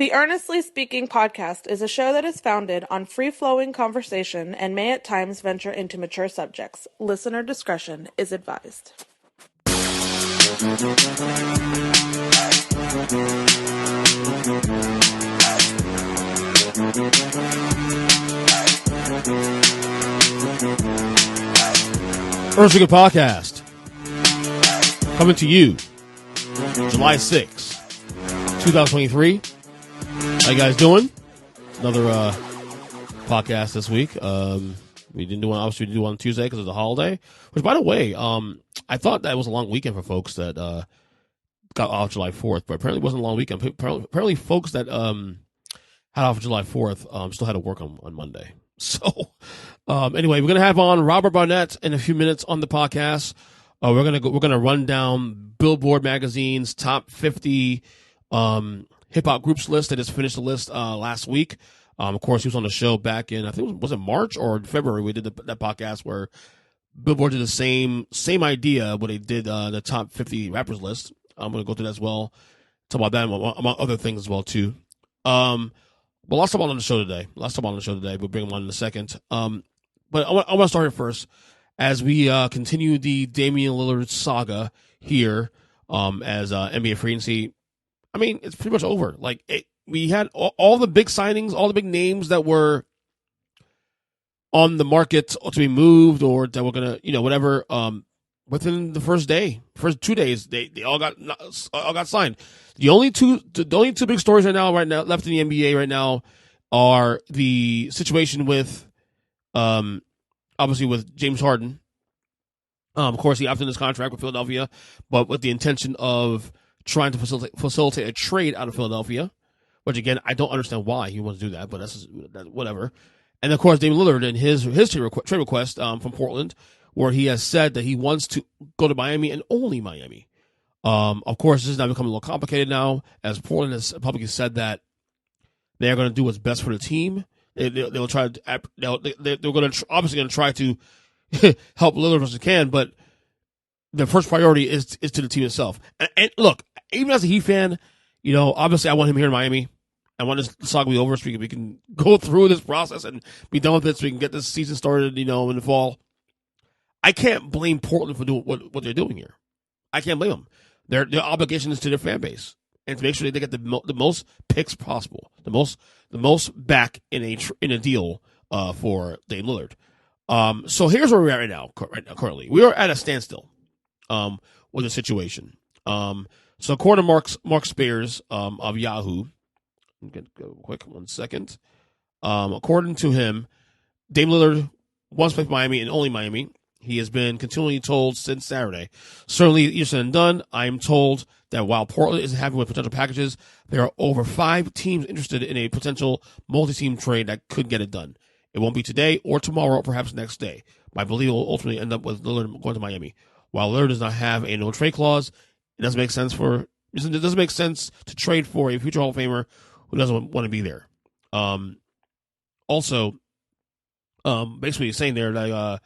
The Earnestly Speaking podcast is a show that is founded on free-flowing conversation and may at times venture into mature subjects. Listener discretion is advised. Earnestly podcast coming to you July 6th, 2023. How you guys doing? Another podcast this week. We didn't do one. Obviously, we didn't do one on Tuesday because it was a holiday. Which, by the way, I thought that was a long weekend for folks that got off July 4th, but apparently it wasn't a long weekend. Apparently, folks that had off July 4th still had to work on Monday. So, anyway, we're gonna have on Robert Bonnette in a few minutes on the podcast. We're gonna run down Billboard magazine's top 50 hip hop groups list. They just finished the list last week. Of course, he was on the show back in, I think was it March or February? We did that podcast where Billboard did the same idea when they did the top 50 rappers list. I'm gonna go through that as well. Talk about that among other things as well too. But lots to talk about on the show today. We'll bring them on in a second. But I want to start here first as we continue the Damian Lillard saga here as NBA free agency. I mean, it's pretty much over. We had all the big signings, all the big names that were on the market to be moved or that were gonna, whatever. Within the first 2 days, they all got signed. The only two big stories right now left in the NBA right now are the situation with, obviously with James Harden. Of course, he opted in his contract with Philadelphia, but with the intention of trying to facilitate a trade out of Philadelphia, which again I don't understand why he wants to do that, but that's whatever. And of course, Damian Lillard and his trade request from Portland, where he has said that he wants to go to Miami and only Miami. Of course, this is now becoming a little complicated now, as Portland has publicly said that they're going to do what's best for the team. They'll try to. They're going to obviously going to try to help Lillard as they can, but the first priority is to the team itself. And look, even as a Heat fan, obviously I want him here in Miami. I want this saga to be over so we can go through this process and be done with it, so we can get this season started, in the fall. I can't blame Portland for doing what they're doing here. I can't blame them. Their obligation is to their fan base and to make sure they get the most picks possible, the most back in a deal for Dame Lillard. So here's where we're at right now. Currently, we are at a standstill with the situation. So according to Mark Spears of Yahoo, I'm gonna go quick 1 second. According to him, Dame Lillard wants to play for Miami and only Miami. He has been continually told since Saturday. Certainly, easier said than done. I am told that while Portland isn't happy with potential packages, there are over 5 teams interested in a potential multi-team trade that could get it done. It won't be today or tomorrow or perhaps next day. I believe it will ultimately end up with Lillard going to Miami. While Lillard does not have a no-trade clause, it doesn't make sense to trade for a future Hall of Famer who doesn't want to be there. Also, basically he's saying there that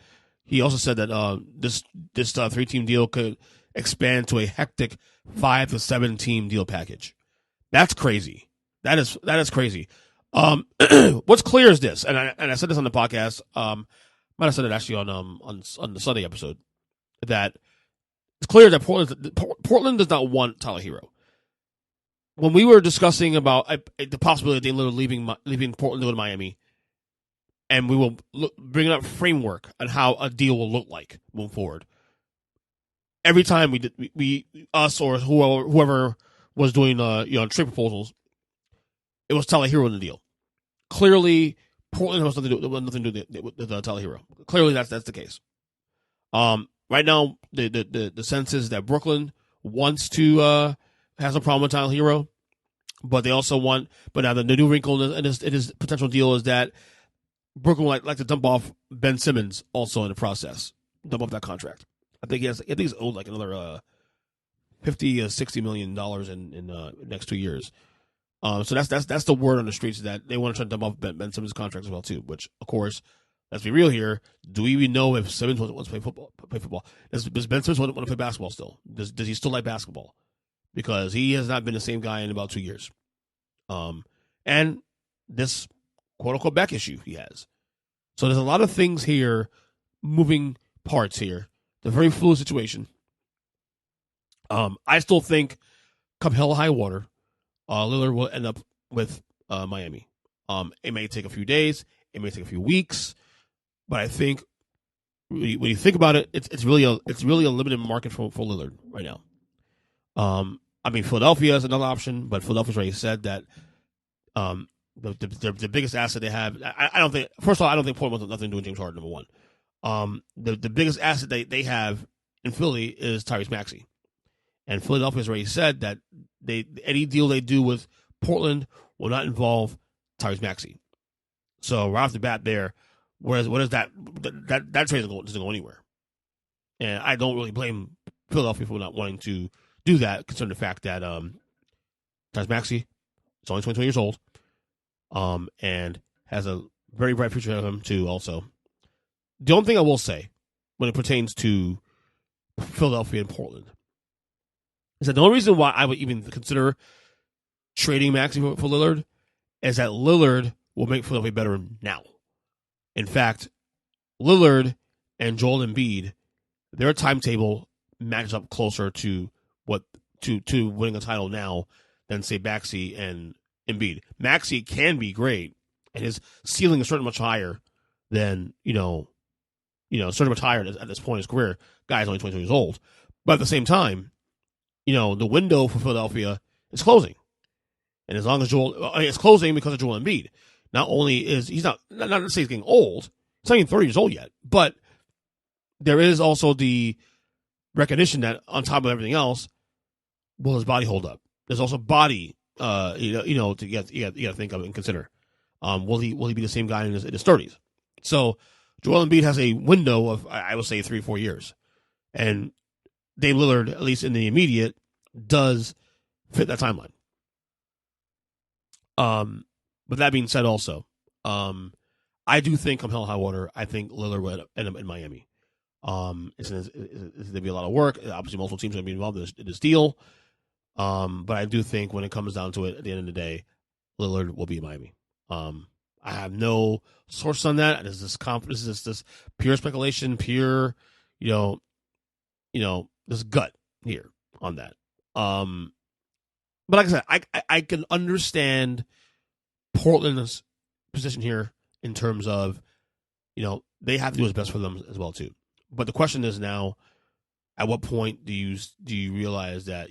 he also said that this 3-team deal could expand to a hectic 5 to 7 team deal package. That's crazy. That is crazy. What's clear is this, and I said this on the podcast. Might have said it actually on the Sunday episode, that it's clear that Portland does not want Tyler Hero. When we were discussing about the possibility of Dame Lillard leaving Portland to go to Miami, and we will bring up framework on how a deal will look like moving forward. Every time we us or whoever was doing trade proposals, it was Tyler Hero in the deal. Clearly, Portland has nothing to do with Tyler Hero. Clearly, that's the case. Right now, the sense is that Brooklyn wants to has a problem with Tyler Hero, but they also want. But now the new wrinkle in his potential deal is that Brooklyn would like to dump off Ben Simmons also in the process. Dump off that contract. I think he's owed like another $50-60 million in the next 2 years. So that's the word on the streets, that they want to try to dump off Ben Simmons' contract as well too. Which, of course, let's be real here. Do we even know if Simmons wants to play football? Does Ben Simmons want to play basketball still? Does he still like basketball? Because he has not been the same guy in about 2 years. And this quote unquote back issue he has. So there's a lot of things here, moving parts here. It's a very fluid situation. I still think, come hell or high water, Lillard will end up with Miami. It may take a few days, it may take a few weeks, but I think when you think about it, it's really a limited market for Lillard right now. I mean, Philadelphia is another option, but Philadelphia's already said that the biggest asset they have. I don't think. First of all, I don't think Portland wants nothing to do with James Harden. Number one, the biggest asset they have in Philly is Tyrese Maxey, and Philadelphia's already said that any deal they do with Portland will not involve Tyrese Maxey. So right off the bat, there, what is that trade doesn't go anywhere, and I don't really blame Philadelphia for not wanting to do that, considering the fact that Tyrese Maxey is only 22 years old, and has a very bright future ahead of him too. Also, the only thing I will say when it pertains to Philadelphia and Portland is that the only reason why I would even consider trading Maxey for Lillard is that Lillard will make Philadelphia better now. In fact, Lillard and Joel Embiid, their timetable matches up closer to to winning a title now than, say, Maxey and Embiid. Maxey can be great, and his ceiling is certainly much higher than, certainly much higher at this point in his career. Guy's only 22 years old. But at the same time, the window for Philadelphia is closing. And as long as it's closing because of Joel Embiid. Not only is he's not to say he's getting old, he's not even 30 years old yet, but there is also the recognition that on top of everything else, will his body hold up? There's also body, you got to think of and consider. Will he be the same guy in his 30s? So Joel Embiid has a window of, I would say, 3-4 years, and Dame Lillard, at least in the immediate, does fit that timeline. But that being said, also, I do think, come hell or high water, I think Lillard will end up in Miami. It's going to be a lot of work. Obviously, multiple teams are going to be involved in this deal. But I do think when it comes down to it, at the end of the day, Lillard will be in Miami. I have no source on that. This is this pure speculation, pure, this gut here on that. But like I said, I can understand Portland's position here in terms of, they have to do what's best for them as well too. But the question is now, at what point do you realize that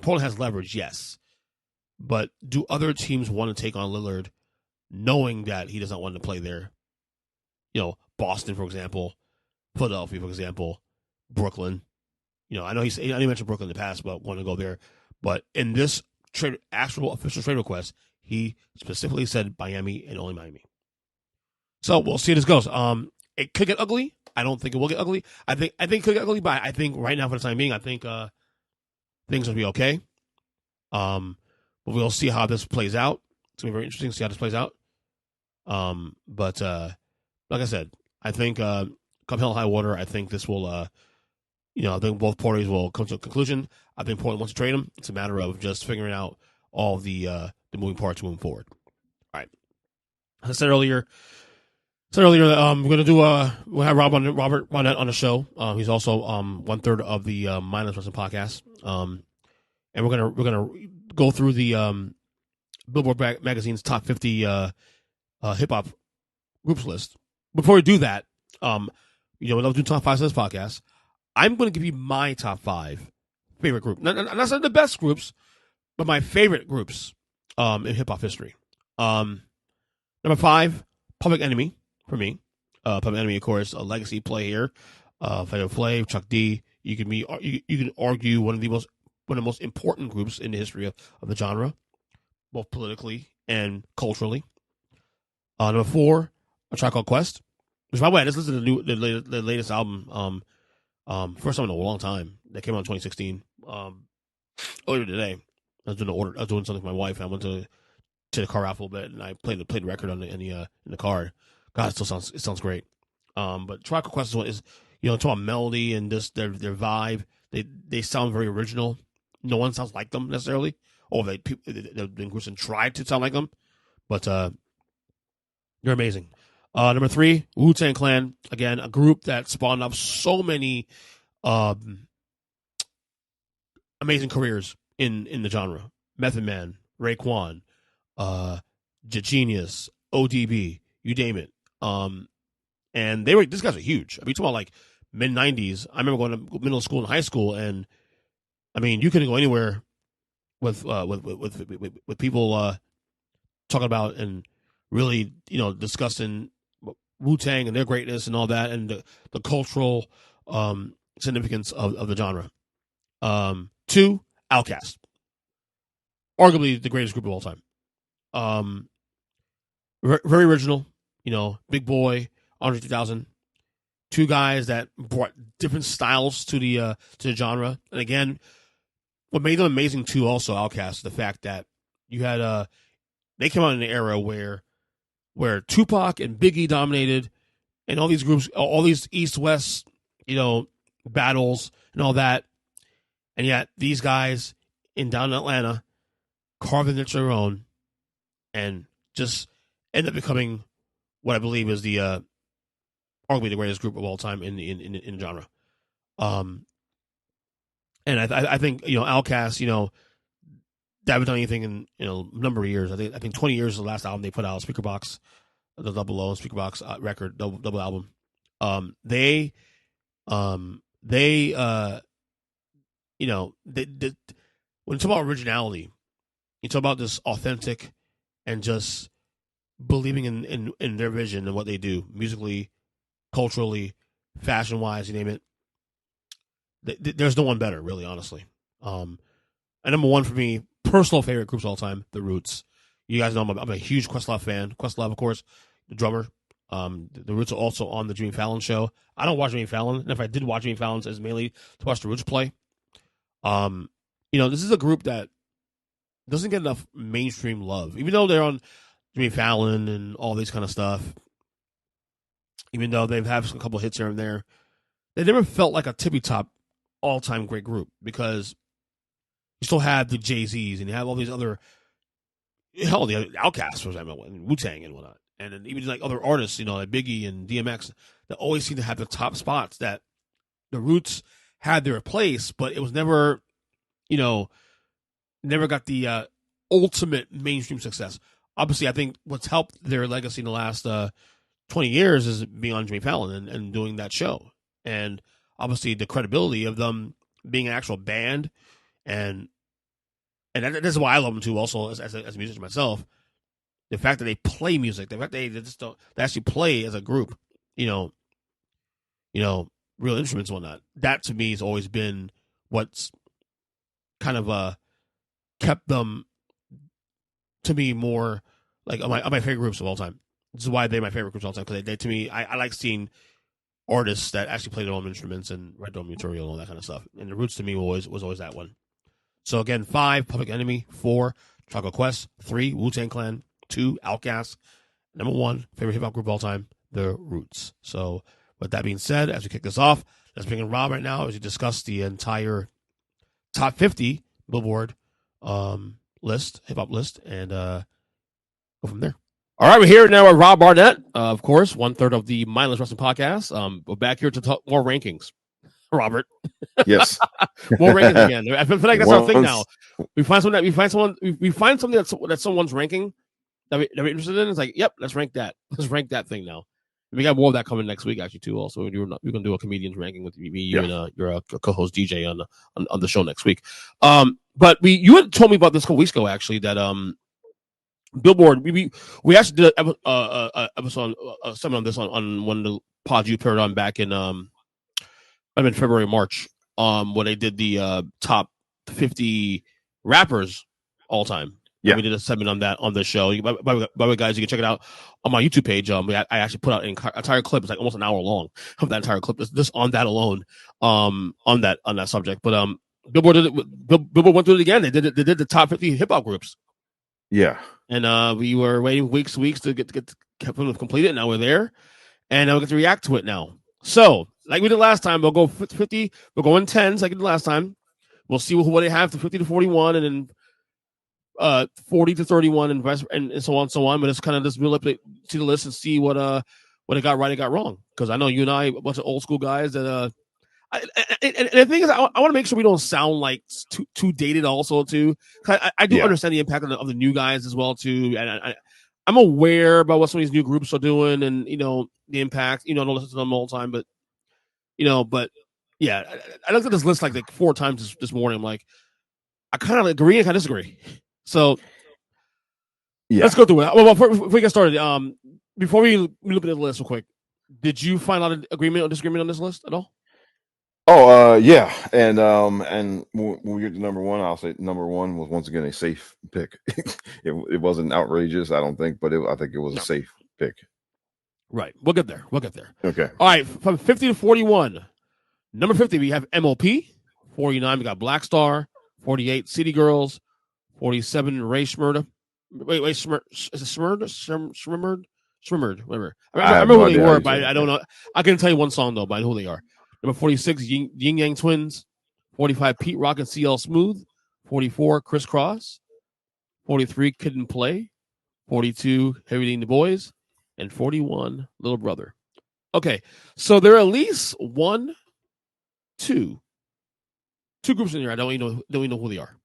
Portland has leverage, yes, but do other teams want to take on Lillard, knowing that he does not want to play there? Boston, for example, Philadelphia, for example, Brooklyn. I know I mentioned Brooklyn in the past, but want to go there. But in this actual official trade request, he specifically said Miami and only Miami. So we'll see how this goes. It could get ugly. I don't think it will get ugly. I think it could get ugly, but I think right now, for the time being, I think things will be okay. But we'll see how this plays out. It's gonna be very interesting to see how this plays out. But like I said, I think come hell or high water, I think this will I think both parties will come to a conclusion. I think Portland wants to trade him. It's a matter of just figuring out all the moving parts moving forward. All right. As I said earlier that we're gonna do we'll have Robert Bonnette on the show. He's also 1/3 of the Mindless Wrestling podcast. And we're gonna go through the Billboard magazine's top 50 hip hop groups list. Before we do that, we love doing top 5 of this podcast. I'm going to give you my top 5 favorite group. Not the best groups, but my favorite groups in hip hop history. Number 5, Public Enemy for me. Public Enemy, of course, a legacy play here. Flavor Flav, Chuck D. You can argue one of the most important groups in the history of the genre, both politically and culturally. Number 4, A Tribe Called Quest. Which, by the way, I just listened to the latest album. First time in a long time. That came out in 2016. Earlier today, I was doing something with my wife. And I went to the car out a little bit, and I played the record in the car. God, it sounds great. But Tribe Called Quest is talking about melody and just their vibe. They sound very original. No one sounds like them necessarily, or they the groups and tried to sound like them, but they're amazing. Number 3, Wu-Tang Clan, again, a group that spawned up so many amazing careers in the genre. Method Man, Raekwon, Genius, ODB, you name it. And these guys are huge. I mean, talking about like mid 90s. I remember going to middle school and high school, and I mean, you couldn't go anywhere with people talking about and really, discussing Wu-Tang and their greatness and all that, and the cultural significance of the genre. 2, Outkast, arguably the greatest group of all time. Very original, Big Boy, Andre 3000, 2 guys that brought different styles to the genre. And again, what made them amazing too, also Outkast, the fact that you had they came out in an era where Tupac and Biggie dominated, and all these groups, all these East-West, battles and all that, and yet these guys down in Atlanta carved it into their own, and just end up becoming what I believe is the arguably the greatest group of all time in the genre. And I think Outkast, they haven't done anything in a number of years. I think 20 years is the last album they put out. Speakerbox, the Double O Speakerbox record, double album. They when you talk about originality, you talk about this authentic and just believing in their vision and what they do musically, culturally, fashion wise, you name it. There's no one better, really, honestly. And number 1 for me, personal favorite groups of all time, The Roots. You guys know I'm a huge Questlove fan. Questlove, of course, the drummer. The Roots are also on the Jimmy Fallon show. I don't watch Jimmy Fallon, and if I did watch Jimmy Fallon, it's mainly to watch the Roots play. This is a group that doesn't get enough mainstream love, even though they're on Jimmy Fallon and all this kind of stuff. Even though they've had a couple hits here and there, they never felt like a tippy top all-time great group, because you still have the Jay-Z's and you have all these other, the Outkast, for example, and Wu-Tang and whatnot. And then even like other artists, like Biggie and DMX, that always seem to have the top spots. That the Roots had their place, but it was never, never got the ultimate mainstream success. Obviously, I think what's helped their legacy in the last 20 years is being on Jimmy Fallon and doing that show. And obviously the credibility of them being an actual band, and that's why I love them too, also as a musician myself. The fact that they play music, the fact that they actually play as a group, real instruments and whatnot. That to me has always been what's kind of kept them to me more like my favorite groups of all time. This is why they're my favorite groups of all time, because they to me, I like seeing artists that actually play their own instruments and write their own material and all that kind of stuff. And the Roots to me was always that one. So again, 5, Public Enemy. 4, Chocolate Quest. 3, Wu-Tang Clan. 2, Outkast. Number 1, favorite hip hop group of all time, The Roots. So with that being said, as we kick this off, let's bring in Rob right now as we discuss the entire top 50 Billboard list, hip hop list, and go from there. All right, we're here now with Rob Bonnette, of course, 1/3 of the Mindless Wrestling Podcast. We're back here to talk more rankings. Robert, yes, more rankings again. I feel like that's our thing now. We find something that someone's ranking that we're interested in. It's like, yep, let's rank that. Let's rank that thing now. And we got more of that coming next week, actually, too. Also, we're gonna do a comedian's ranking with me, you, and your co-host DJ on the show next week. But you had told me about this a couple weeks ago, actually, that Billboard, we actually did an episode something on this on one of the pods you paired on back in February, March, when they did the top 50 rappers all time. Yeah, we did a segment on that on the show. By the way, guys, you can check it out on my YouTube page. I actually put out an entire clip. It's like almost an hour long of that entire clip. Just on that alone, on that subject. But Billboard did it. Billboard went through it again. They did the top 50 hip hop groups. Yeah, and we were waiting weeks to get complete it. Now we're there, and now we get to react to it now. So, like we did last time, we'll go 50. We'll go in 10s like we did last time. We'll see what they have to 50 to 41, and then 40 to 31 and so on and so on. But it's kind of just really up to see the list and see what it got right and got wrong. Because I know you and I, a bunch of old school guys that and the thing is, I want to make sure we don't sound like too dated. Also, too, I do understand the impact of the new guys as well too, and I'm aware about what some of these new groups are doing, and the impact. I don't listen to them all the time, but yeah, I looked at this list like 4 times this morning. I'm like, I kind of agree and kind of disagree. So let's go through it. Well, before we get started, before we look at the list real quick, did you find out an agreement or disagreement on this list at all? Oh, yeah, and when we get to number one, I'll say number one was once again a safe pick. It wasn't outrageous, I don't think, but I think it was a safe pick. Right, we'll get there. Okay. All right, from 50 to 41, number 50 we have MOP. 49 we got Black Star. 48 City Girls. 47 Ray Shmurda. Wait, is it Shmurd? Whatever. I remember who they were, but I don't know. I can tell you one song though, by who they are. Number 46, Yin Yang Twins. 45, Pete Rock and CL Smooth. 44, Criss Cross. 43, Kid and Play. 42, Heavy D and the Boys. And 41, Little Brother. Okay, so there are at least two groups in here. I don't even know who they are.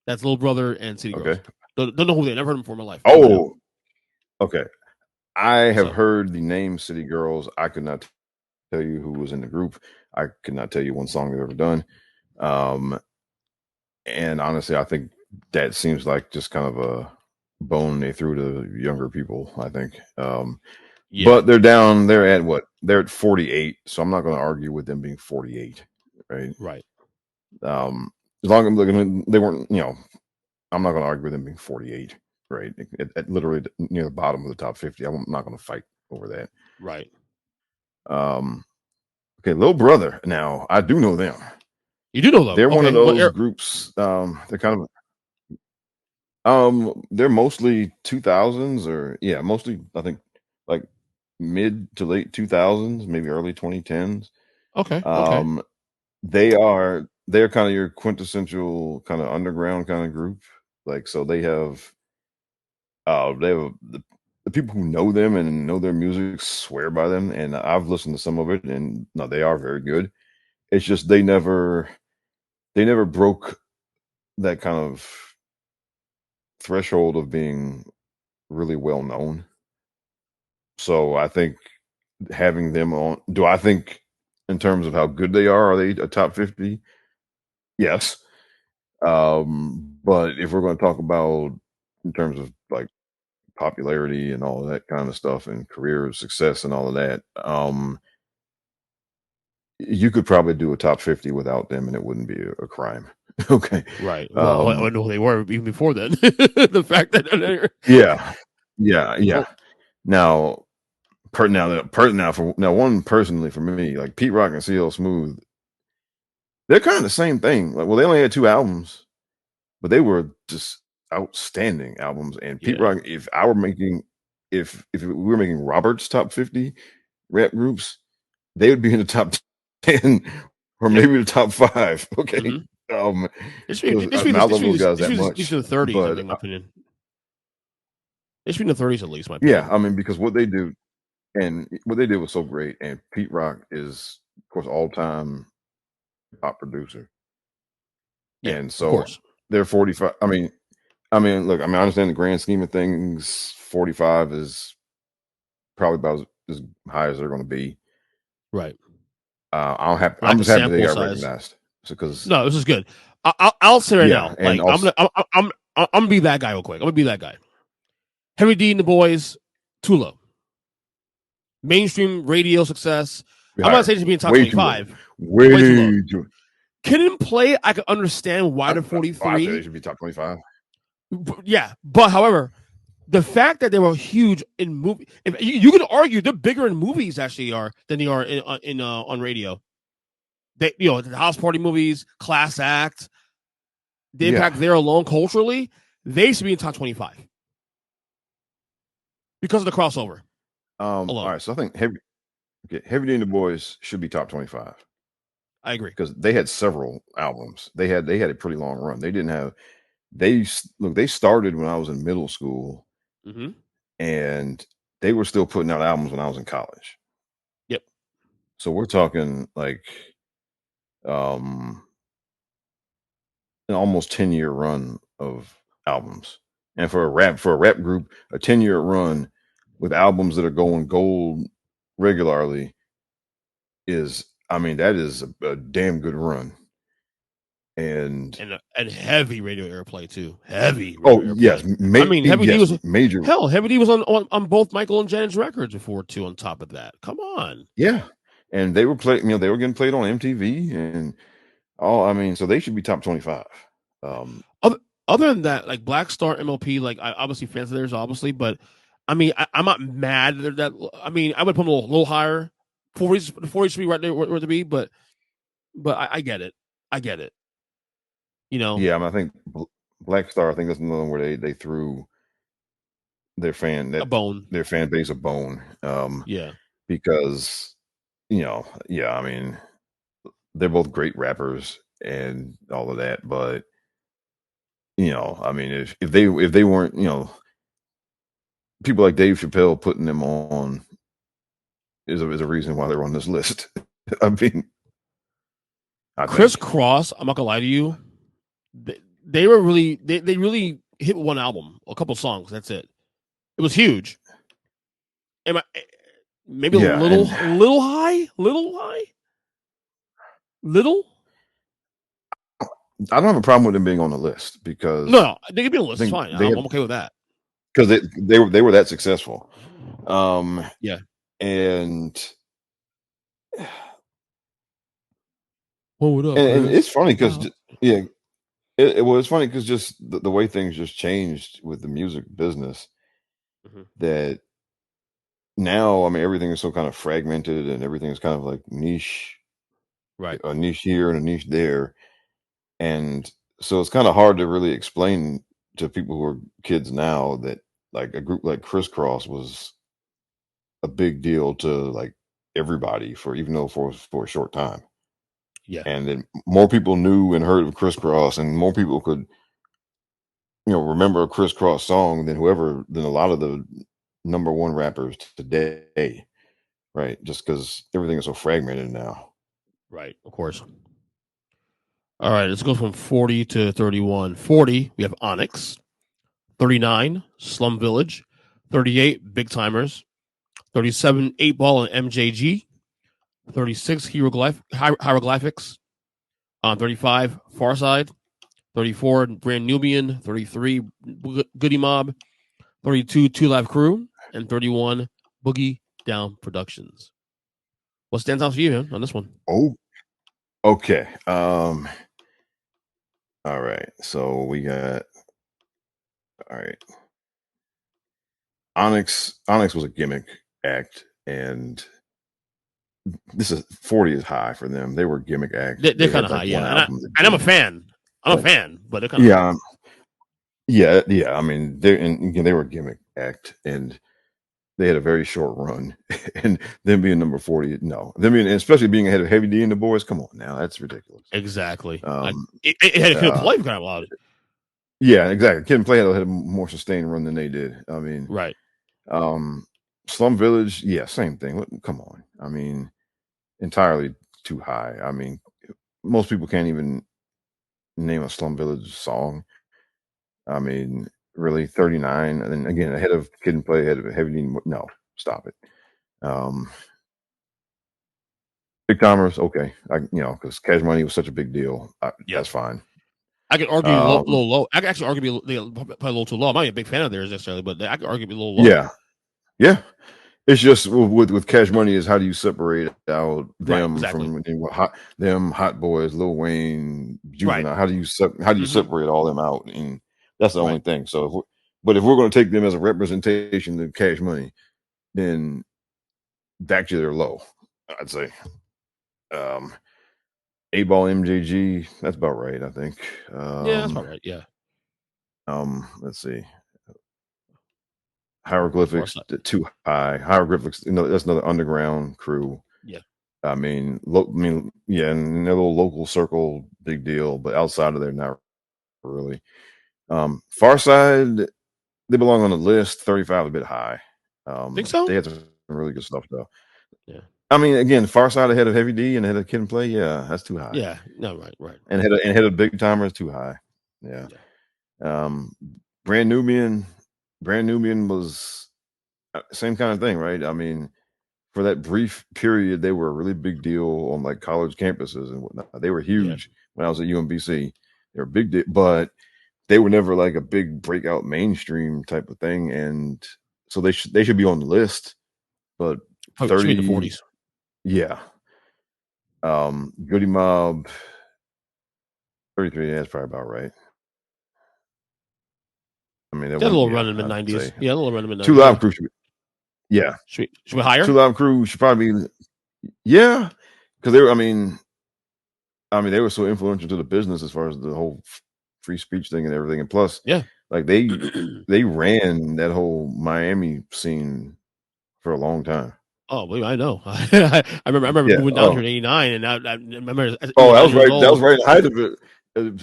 That's Little Brother and City Girls. Don't know who they are. Never heard them before in my life. Oh, okay. I have heard the name City Girls. I could not tell you who was in the group. I could not tell you one song they've ever done. And honestly, I think that seems like just kind of a bone they threw to younger people, I think. But they're at what? They're at 48, so I'm not going to argue with them being 48, right? Right. As long as they weren't, I'm not going to argue with them being 48, right? At literally near the bottom of the top 50. I'm not going to fight over that. Right. Okay, Little Brother. Now, I do know them. You do know them. They're one of those groups. They're kind of they're mostly 2000s or mostly I think like mid to late 2000s, maybe early 2010s. Okay. They're kind of your quintessential kind of underground kind of group. Like, so they have the people who know them and know their music swear by them, and I've listened to some of it, and no, they are very good. It's just they never broke that kind of threshold of being really well known. So I think having them on, do I think in terms of how good they are they a top 50? Yes. But if we're going to talk about in terms of like popularity and all of that kind of stuff and career success and all of that, you could probably do a top 50 without them and it wouldn't be a crime. Okay. Right. Well, I know who they were even before then. The fact that they're... Yeah. Now, one personally for me, like Pete Rock and CL Smooth, they're kind of the same thing. Like, well, they only had 2 albums, but they were just outstanding albums. And Pete Rock, if we were making Robert's top 50 rap groups, they would be in the top 10 or maybe the top 5. Okay. Mm-hmm. It should be in the 30s, in my opinion. It should be in the 30s at least, my opinion. Yeah, I mean, because what they do and what they did was so great. And Pete Rock is, of course, all-time pop producer. Yeah, and so they're 45. I mean, look, I understand the grand scheme of things, 45 is probably about as high as they're going to be. Right. I'm just happy they got recognized. No, this is good. I'll say right now, like also, I'm gonna be that guy real quick. I'm gonna be that guy. Heavy D and the Boys, too low. Mainstream radio success. I'm not saying to be in top 25. Way too. Kid and Play, I can understand why they're 43. I say they should be top 25. Yeah, but however, the fact that they were huge in movie, you could argue they're bigger in movies actually than they are in on radio. They, the house party movies, Class Act, the impact there alone culturally, they should be in top 25 because of the crossover. All right, so I think Heavy D and the Boys should be top 25. I agree because they had several albums. They had a pretty long run. They didn't have they started when I was in middle school, Mm-hmm. and they were still putting out albums when I was in college. Yep. So we're talking like um an almost 10-year run of albums. And for a rap group, a 10-year run with albums that are going gold regularly is, I mean, that is a damn good run. And And heavy radio airplay too. Heavy oh radio yes, airplay. I mean, Heavy D yes, was major. Heavy D was on both Michael and Janet's records before too. On top of that, come on. Yeah, and they were played. They were getting played on MTV and all. I mean, so they should be top 25. Other than that, like Black Star MLP, like I obviously fans of theirs, obviously, but I mean, I'm not mad that. I mean, I would put them a little higher. 40s should be right there where to be, but I get it. I get it. You know, Yeah, I mean, I think Black Star. I think that's another one where they threw their fan a bone. their fan base a bone. Yeah, because yeah, I mean, they're both great rappers and all of that, but I mean, if they weren't, people like Dave Chappelle putting them on is a reason why they're on this list. I mean, Criss Cross. I'm not gonna lie to you. They were really they really hit one album, a couple songs. That's it. It was huge. Maybe yeah, little high, little. I don't have a problem with them being on the list because No, they could be on the list. It's fine. I'm okay with that because they were that successful. Yeah, and what up? And it's funny because yeah, it's funny because just the way things just changed with the music business that now, I mean, everything is so kind of fragmented and everything is kind of like niche, Right. a niche here and a niche there. And so it's kind of hard to really explain to people who are kids now that like a group like Criss Cross was a big deal to like everybody for even though for a short time. Yeah. And then more people knew and heard of Criss Cross and more people could remember a Criss Cross song than a lot of the number one rappers today, right? Just because everything is so fragmented now. Right, of course. All right, let's go from 40 to 31. 40, we have Onyx. 39, Slum Village. 38, Big Timers. 37, 8 Ball and MJG. 36, Hieroglyphics. 35, Farside. 34, Brand Nubian. 33, Goody Mob. 32, Two Live Crew. And 31, Boogie Down Productions. What stands out for you, man, on this one? Oh, okay. All right. So we got. All right. Onyx was a gimmick act, and this is 40 is high for them. They were a gimmick act. They're kind of high, yeah. And I'm a fan. I'm a fan, but they're kind of high. Yeah. I mean, they were a gimmick act, and they had a very short run. And them being number 40, no. Especially being ahead of Heavy D and the Boys. Come on, now that's ridiculous. Exactly. It had a Kid Play kind of loud. Yeah, exactly. Kid and Play had a more sustained run than they did. I mean, right. Slum Village, yeah, same thing. Come on. I mean, entirely too high. I mean, most people can't even name a Slum Village song. I mean, really, 39, and then again, ahead of Kid and Play, ahead of Heavy D. No, stop it. Big Timers, okay. Because Cash Money was such a big deal. That's fine. I could argue a little low. I could actually argue they probably a little too low. I'm not a big fan of theirs necessarily, but I could argue a little low. Yeah. It's just with Cash Money is how do you separate out them from them Hot Boys, Lil Wayne, Juvenile? Right. How do you separate all them out? And that's the only thing. So, if we're going to take them as a representation of Cash Money, then actually they're low. I'd say. 8 Ball MJG, that's about right, I think. Yeah, that's about right. Yeah. Let's see. Hieroglyphics too high. Hieroglyphics, that's another underground crew. Yeah. I mean, yeah, and a little local circle, big deal, but outside of there, not really. Far Side, they belong on the list. 35 a bit high. Think so? They had some really good stuff though. Yeah. I mean, again, Far Side ahead of Heavy D and ahead of Kid and Play. Yeah, that's too high. Yeah. No. Right. And ahead of Big Timer is too high. Yeah. Brand Nubian was same kind of thing, right? I mean, for that brief period, they were a really big deal on like college campuses and whatnot. They were huge when I was at UMBC. They were big, but they were never like a big breakout mainstream type of thing. And so they should be on the list. But 30 in the 40s. Yeah. Goody Mob 33, that's probably about right. I mean, they had a little run in the mid-90s. Yeah, a little run in the mid-90s. Two Live Crew should be, should be higher? Two Live Crew should probably be, because they were, I mean, they were so influential to the business as far as the whole free speech thing and everything. And plus, like they ran that whole Miami scene for a long time. Oh, I know. I remember moving down here in '89, and I remember. Oh, that was right. That was right in the height of it.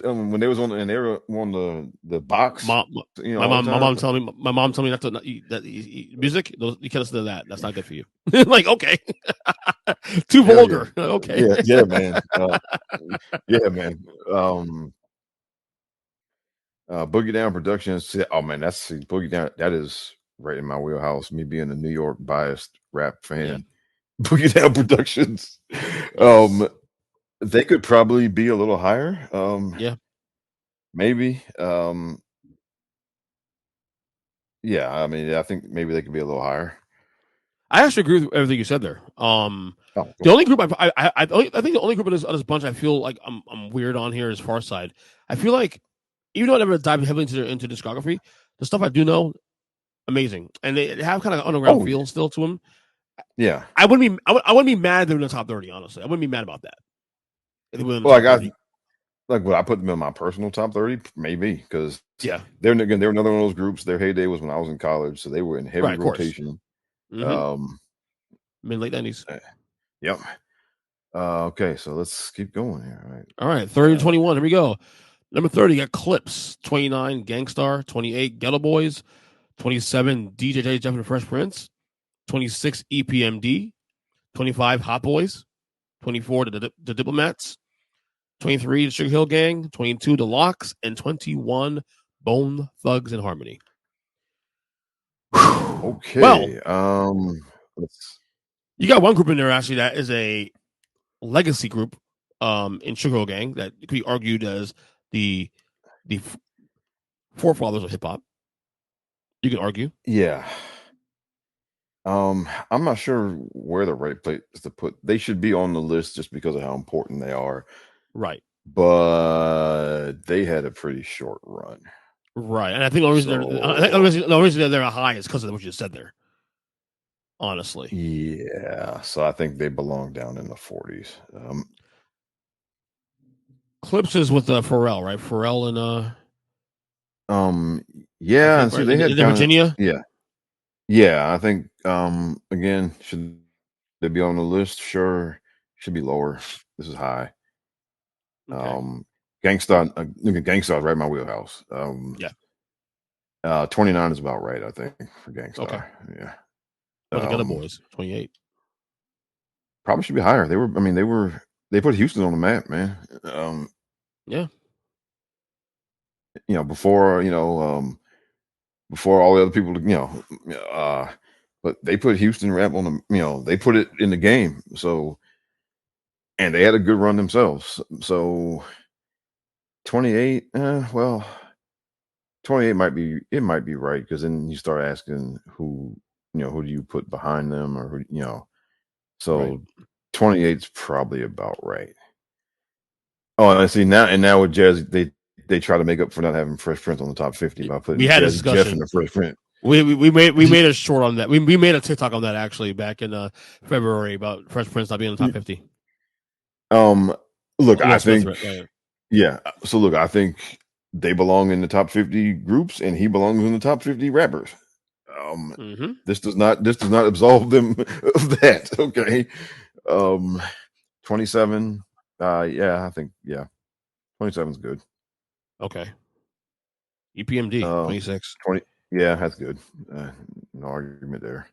When they was on, and they were on the box. My mom telling me not to music. You can't listen to that. That's not good for you. Like, okay, too vulgar. Yeah. Okay, yeah, man. Yeah, man. Boogie Down Productions. Oh man, that's Boogie Down. That is right in my wheelhouse. Me being a New York biased rap fan. Boogie Down Productions. They could probably be a little higher. Maybe. Yeah, I mean, I think maybe they could be a little higher. I actually agree with everything you said there. The only group I think the only group of this bunch I feel like I'm weird on here is Far Side. I feel like even though I never dived heavily into discography, the stuff I do know, amazing, and they have kind of underground feel still to them. Yeah, I wouldn't be mad if they're in the top 30. Honestly, I wouldn't be mad about that. Would I put them in my personal top 30? Maybe, because they're another one of those groups. Their heyday was when I was in college, so they were in heavy rotation. Mid late 90s. Yep. Okay, so let's keep going here. All right, 30 to 21. Here we go. Number 30 got Clips. 29 Gangstar. 28 Ghetto Boys. 27 DJ Jeff and the Fresh Prince. 26 EPMD. 25 Hot Boys. 24 the Diplomats. 23 the Sugar Hill Gang. 22 the Locks. And 21 Bone Thugs and Harmony. Okay. Well, you got one group in there actually that is a legacy group in Sugar Hill Gang that could be argued as the forefathers of hip hop. You can argue. Yeah. I'm not sure where the right place is to put. They should be on the list just because of how important they are. Right. But they had a pretty short run. Right. And I think the reason they're high is because of what you said there. Honestly. Yeah. So I think they belong down in the 40s. Clips is with Pharrell, right? Pharrell and yeah, and so they had Virginia. Yeah, I think again, should they be on the list? Sure, should be lower. This is high. Okay. Gangstar is right in my wheelhouse. 29 is about right, I think, for Gangstar. Okay. Yeah. What the Ghetto Boys? 28. Probably should be higher. They put Houston on the map, man. Before all the other people, but they put Houston rap on the, they put it in the game. So, and they had a good run themselves. So 28, 28 might be right. Because then you start asking who do you put behind them, or so 28 is probably about right. Oh, and I see now with Jazz, they try to make up for not having Fresh Prince on the top 50 by putting Jazzy Jeff in the Fresh Prince. We made a short on that. We made a TikTok on that actually back in February about Fresh Prince not being in the top 50. Look, I think So look, I think they belong in the top 50 groups, and he belongs in the top 50 rappers. This does not absolve them of that. Okay. 27. I think 27 is good. Okay. EPMD 26. 20. Yeah, that's good. No argument there.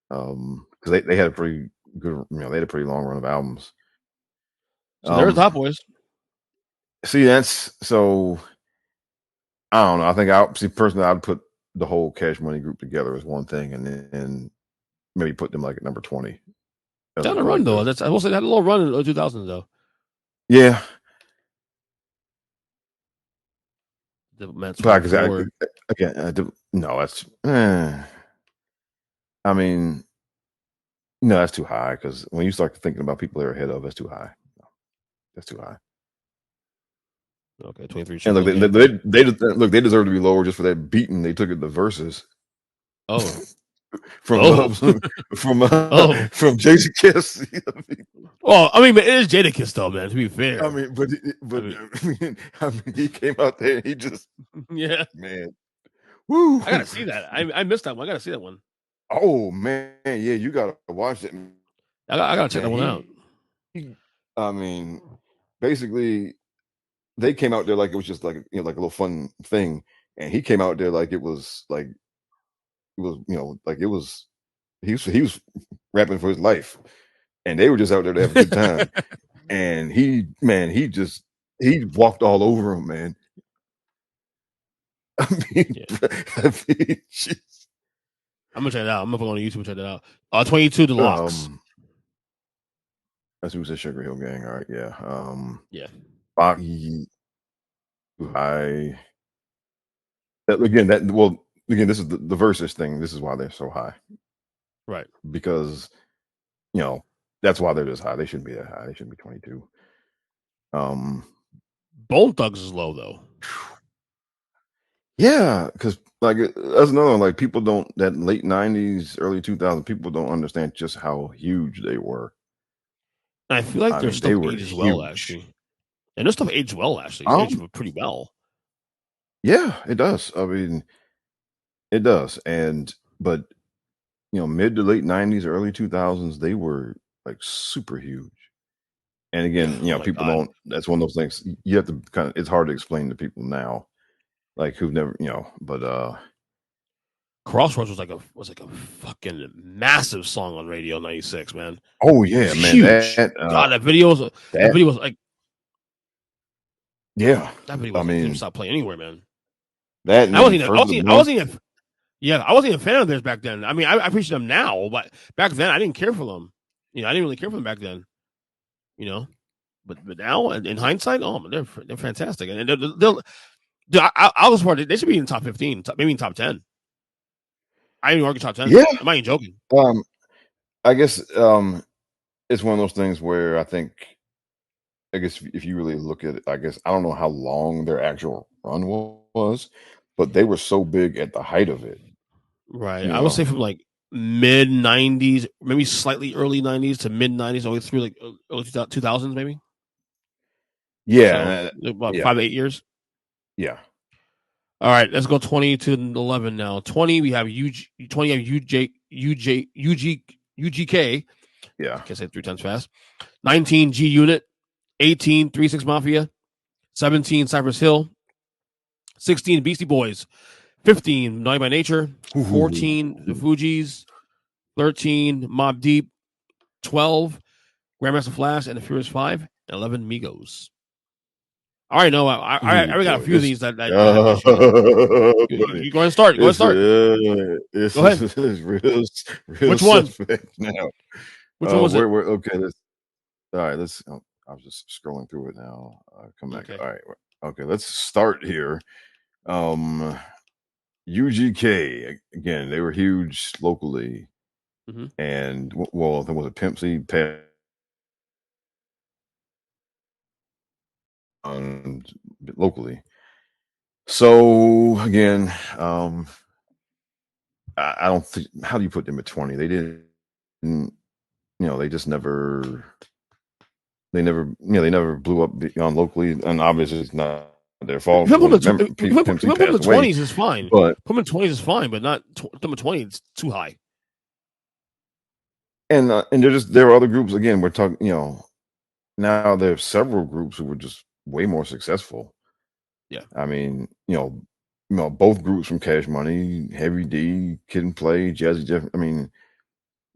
Because they had a pretty good, they had a pretty long run of albums. So they're the top boys. See, that's so. I don't know. I think personally, I'd put the whole Cash Money group together as one thing, and then maybe put them like at number 20. They had a run though. I will say they had a little run in the 2000s though. Yeah. The Mets. Again, no, that's. I mean, no, that's too high because when you start thinking about people they're ahead of, that's too high. No, that's too high. Okay, 23. And look, they deserve to be lower just for that beating they took at the Versus. Oh, from Jadakiss. Oh, I mean, it is Jadakiss though, man. To be fair, I mean, he came out there and he just, yeah, man, woo! I gotta see that. I missed that one. I gotta see that one. Oh man, yeah, you gotta watch it. I gotta check that one out. I mean, basically, they came out there like it was just like like a little fun thing, and he came out there like it was like he was rapping for his life, and they were just out there to have a good time. And he walked all over him, man. I mean, jeez. I'm gonna check it out. I'm gonna go on YouTube and check it out. 22 Deluxe. That's who said Sugar Hill Gang. All right, yeah. Yeah. Baki. Again, this is the Versus thing. This is why they're so high. Right. Because, that's why they're this high. They shouldn't be that high. They shouldn't be 22. Bone Thugs is low though. Yeah, because like that's another one. Like people don't, that late 90s, early 2000s, people don't understand just how huge they were. And I feel like their stuff ages well, actually. And their stuff aged well, actually. It aged pretty well. Yeah, it does. I mean, it does. But mid to late 90s, early 2000s, they were like super huge. And again, people don't, that's one of those things you have to it's hard to explain to people now, like who've never, but Crossroads was like a fucking massive song on radio 96, man. Oh yeah, man. Huge. That video was like, yeah. That video was didn't stop playing anywhere, man. I wasn't even a fan of theirs back then. I mean, I appreciate them now, but back then I didn't care for them. I didn't really care for them back then. But now in hindsight, they're fantastic, and I'll just support it. They should be in the top 15, maybe in top 10. I even argue top 10. Yeah, I'm not even joking. I guess it's one of those things where I guess if you really look at it, I guess I don't know how long their actual run was, but they were so big at the height of it. Right. I would say from like mid 90s, maybe slightly early 90s to mid 90s, all the way through like early 2000s, maybe. Yeah. So, about 5 to 8 years. Yeah. All right, let's go 20 to 11 now. 20, we have UGK. Yeah. Can't say it 3 times fast. 19, G Unit. 18, 3 6 Mafia. 17, Cypress Hill. 16, Beastie Boys. 15, Naughty by Nature. 14, The Fugees. 13, Mobb Deep. 12, Grandmaster Flash and the Furious 5. And 11, Migos. All right, no, I already got a few of these that you go ahead and start. Go ahead. It's real Which one? Now. Which one was it? Okay, let's. I was just scrolling through it now. Come back. Okay. All right. Okay, let's start here. UGK again. They were huge locally, and there was a Pimp C locally. So again, I don't think. How do you put them at 20? They didn't. They just never. They never blew up beyond locally, and obviously it's not their fault. Put them in the 20s is fine, but put them in 20s is fine, but not number 20. It's too high. And there are other groups. Again, we're talking. Now there are several groups who were just way more successful. Yeah, I mean, both groups from Cash Money, Heavy D, Kid and Play, Jazzy Jeff. I mean,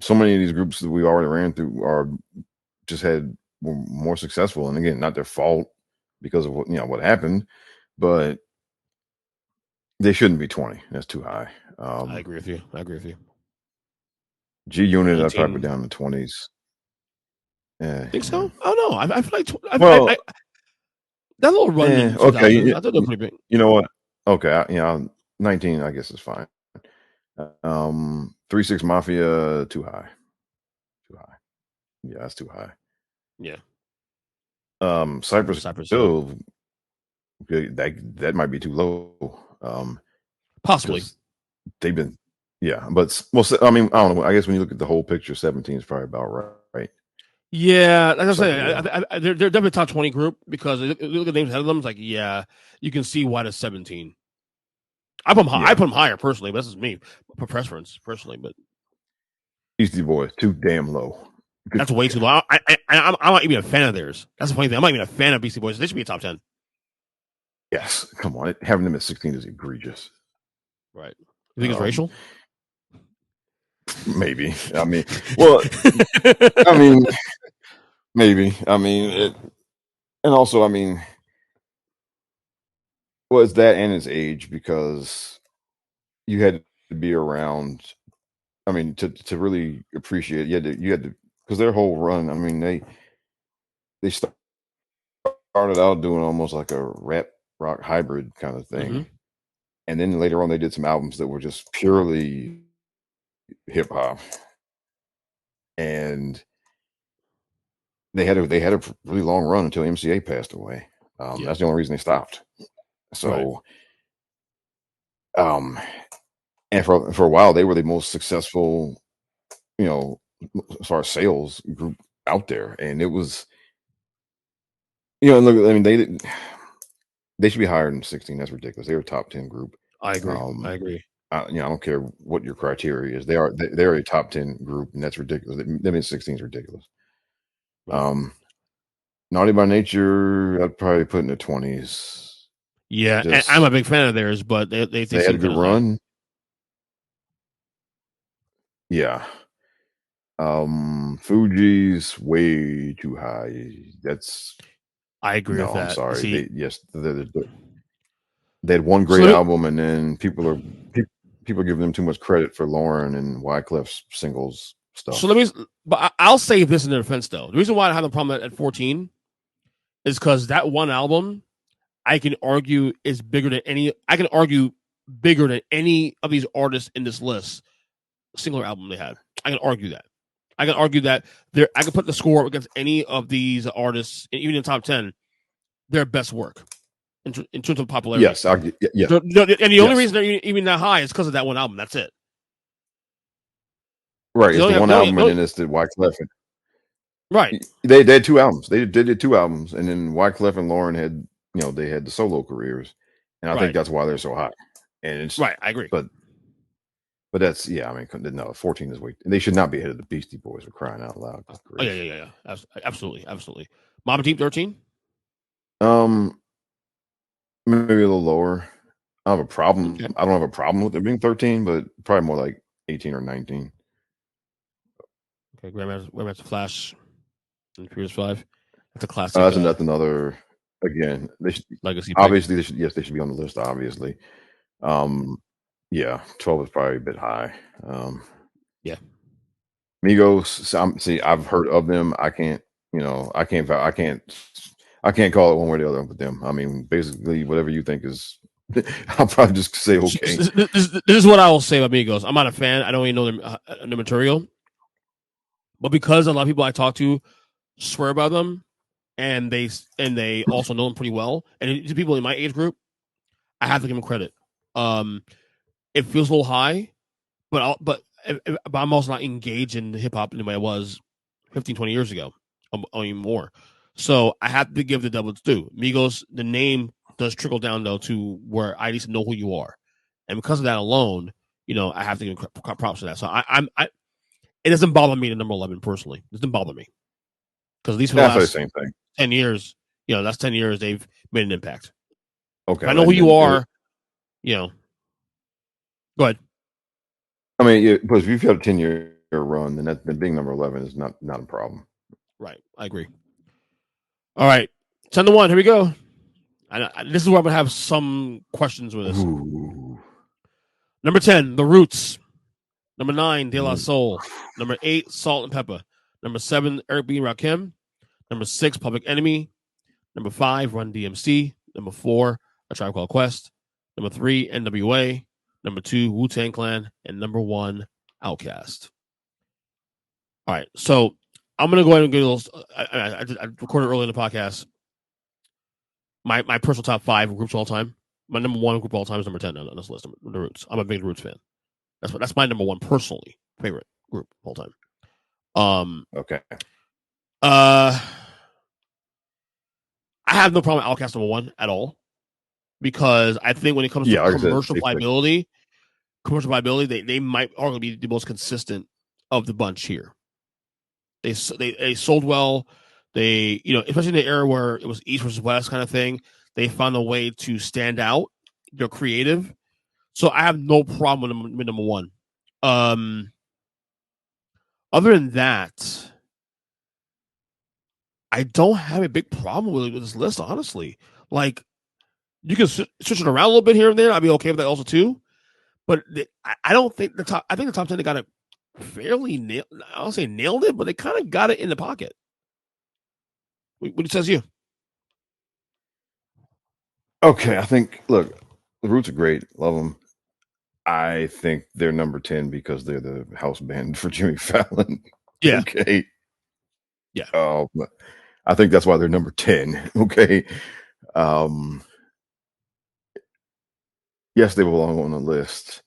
so many of these groups that we already ran through were more successful. And again, not their fault because of what happened, but they shouldn't be 20. That's too high. I agree with you. G Unit, I'd 19. probably put down in the 20s. Think so? I don't know. I feel like well, that little run in 2000, okay. I thought they were pretty big. You know what? Okay, 19, I guess is fine. 3-6 Mafia, too high. Yeah, that's too high. Yeah. Cypress Hill, that might be too low. Possibly. They've been, but I mean, I don't know. I guess when you look at the whole picture, 17 is probably about right. Yeah, like I was saying, they're definitely top 20 group because look at the names ahead of them. It's like, yeah, you can see why it's 17. I put them higher personally, but this is me for preference personally. But Beastie Boys, too damn low. That's way too low. I'm not even a fan of theirs. That's the funny thing. I'm not even a fan of Beastie Boys. They should be a top 10. Yes, come on. Having them at 16 is egregious. Right. You think it's racial? Maybe. I mean, well, I mean, maybe. I mean, and also, I mean, well, it's that and its age because you had to be around. I mean, to really appreciate it, you had to because their whole run. I mean, they started out doing almost like a rap rock hybrid kind of thing, and then later on they did some albums that were just purely hip hop, and they had a really long run until MCA passed away. That's the only reason they stopped. So, and for a while they were the most successful, as far as sales group out there, and it was, and look, I mean they should be higher than 16. That's ridiculous. They were a top 10 group. I agree. I don't care what your criteria is. They're a top 10 group, and that's ridiculous. That means 16 is ridiculous. Right. Naughty by Nature, I'd probably put in the 20s. Yeah, and I'm a big fan of theirs, but they had a good run. Yeah. Fuji's way too high. I agree with that. I'm sorry. They had one great album, and then people are giving them too much credit for Lauren and Wyclef's singles stuff. So but I'll say this in their defense though. The reason why I have the problem at 14 is because that one album, I can argue is bigger than any. I can argue bigger than any of these artists in this list. Singular album they had. I can argue that. I can put the score against any of these artists, even in the top 10, their best work in terms of popularity. Yes, and the only reason they're even that high is because of that one album. That's it. Right, it's the one album, and then it's the Wyclef. Right. They had two albums. They did two albums, and then Wyclef and Lauren had, they had the solo careers, and I think that's why they're so high. And it's right. I agree. But that's, I mean, no, 14 is way. They should not be ahead of the Beastie Boys. For crying out loud. Oh, yeah. Absolutely. Mama Team 13. Maybe a little lower. I have a problem. Okay. I don't have a problem with it being 13, but probably more like 18 or 19. Okay, Grandmaster Flash and Furious 5. That's a classic. That's another. Again, legacy. Obviously, they should be on the list. Obviously, 12 is probably a bit high. Migos. See, I've heard of them. I can't call it one way or the other with them. I mean, basically, whatever you think is, I'll probably just say okay. This is what I will say about Migos. I'm not a fan. I don't even know the material, but because a lot of people I talk to swear about them, and they also know them pretty well, and to people in my age group, I have to give them credit. It feels a little high, but I'm also not engaged in hip hop in the way I was 15, 20 years ago, or even more. So I have to give the double due. Migos, the name does trickle down though to where I at least know who you are, and because of that alone, I have to give props to that. So it doesn't bother me to number 11 personally. It doesn't bother me because at least for the last same thing. 10 years, that's 10 years they've made an impact. Okay, if I know who you are. Go ahead. I mean, but if you've had a 10-year run, then being number 11 is not a problem. Right. I agree. All right. 10 to 1. Here we go. This is where I'm going to have some questions with this. Ooh. Number 10, The Roots. Number 9, De La Soul. Number 8, Salt and Pepper. Number 7, Eric B. and Rakim. Number 6, Public Enemy. Number 5, Run DMC. Number 4, A Tribe Called Quest. Number 3, NWA. Number 2, Wu-Tang Clan. And number 1, Outkast. All right, so I'm going to go ahead and get a little. I recorded earlier in the podcast. My personal top 5 groups of all time. My number 1 group of all time is number 10 on this list. The Roots. I'm a big Roots fan. That's my number 1 personally favorite group of all time. Okay. I have no problem with Outkast number 1 at all, because I think when it comes to commercial viability, they might arguably be the most consistent of the bunch here. They sold well. They, especially in the era where it was East versus West kind of thing, they found a way to stand out. They're creative. So I have no problem with number 1. Other than that, I don't have a big problem with this list, honestly. Like, you can switch it around a little bit here and there. I'd be okay with that also too. But I don't think the top 10, they got it fairly nailed. I don't say nailed it, but they kind of got it in the pocket. What says you? Okay, I think, look, the Roots are great. Love them. I think they're number 10 because they're the house band for Jimmy Fallon. Yeah. Okay. Yeah. I think that's why they're number 10. Okay. Yes, they belong on the list.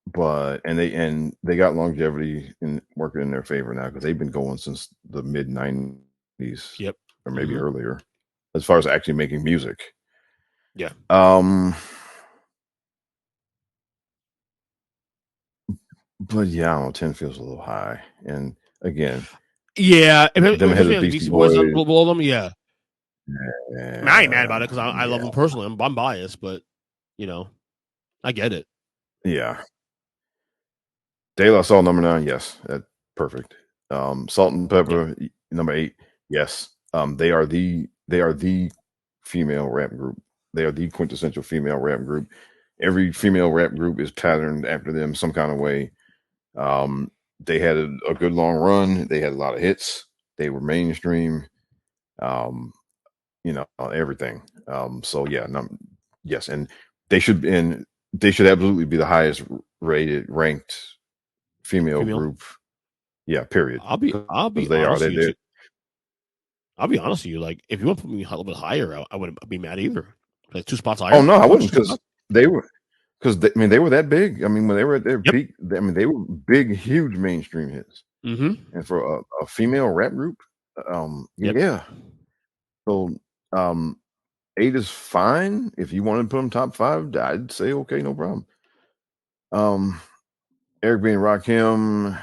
But they got longevity in working in their favor now, because they've been going since the mid 90s. Yep. Or maybe earlier, as far as actually making music. Yeah. But yeah, I don't know, 10 feels a little high. And again, yeah, if them ahead of Beastie Boys below them, yeah. I ain't mad about it because I yeah. love them personally. I'm biased, but I get it. Yeah. De La Soul number 9, yes, perfect. Salt and Pepper number 8, yes. They are the female rap group. They are the quintessential female rap group. Every female rap group is patterned after them some kind of way. They had a good long run. They had a lot of hits. They were mainstream. Everything. So yeah, yes, and they should absolutely be the highest ranked female group. Yeah, period. I'll be honest with you. Like, if you want to put me a little bit higher, I wouldn't be mad either. Like 2 spots higher. Oh no, I wouldn't, because they were that big. I mean, when they were at their peak, they were big, huge mainstream hits. Mm-hmm. And for a female rap group, yeah. So 8 is fine. If you want to put them top 5, I'd say okay, no problem. Eric B. and Rakim.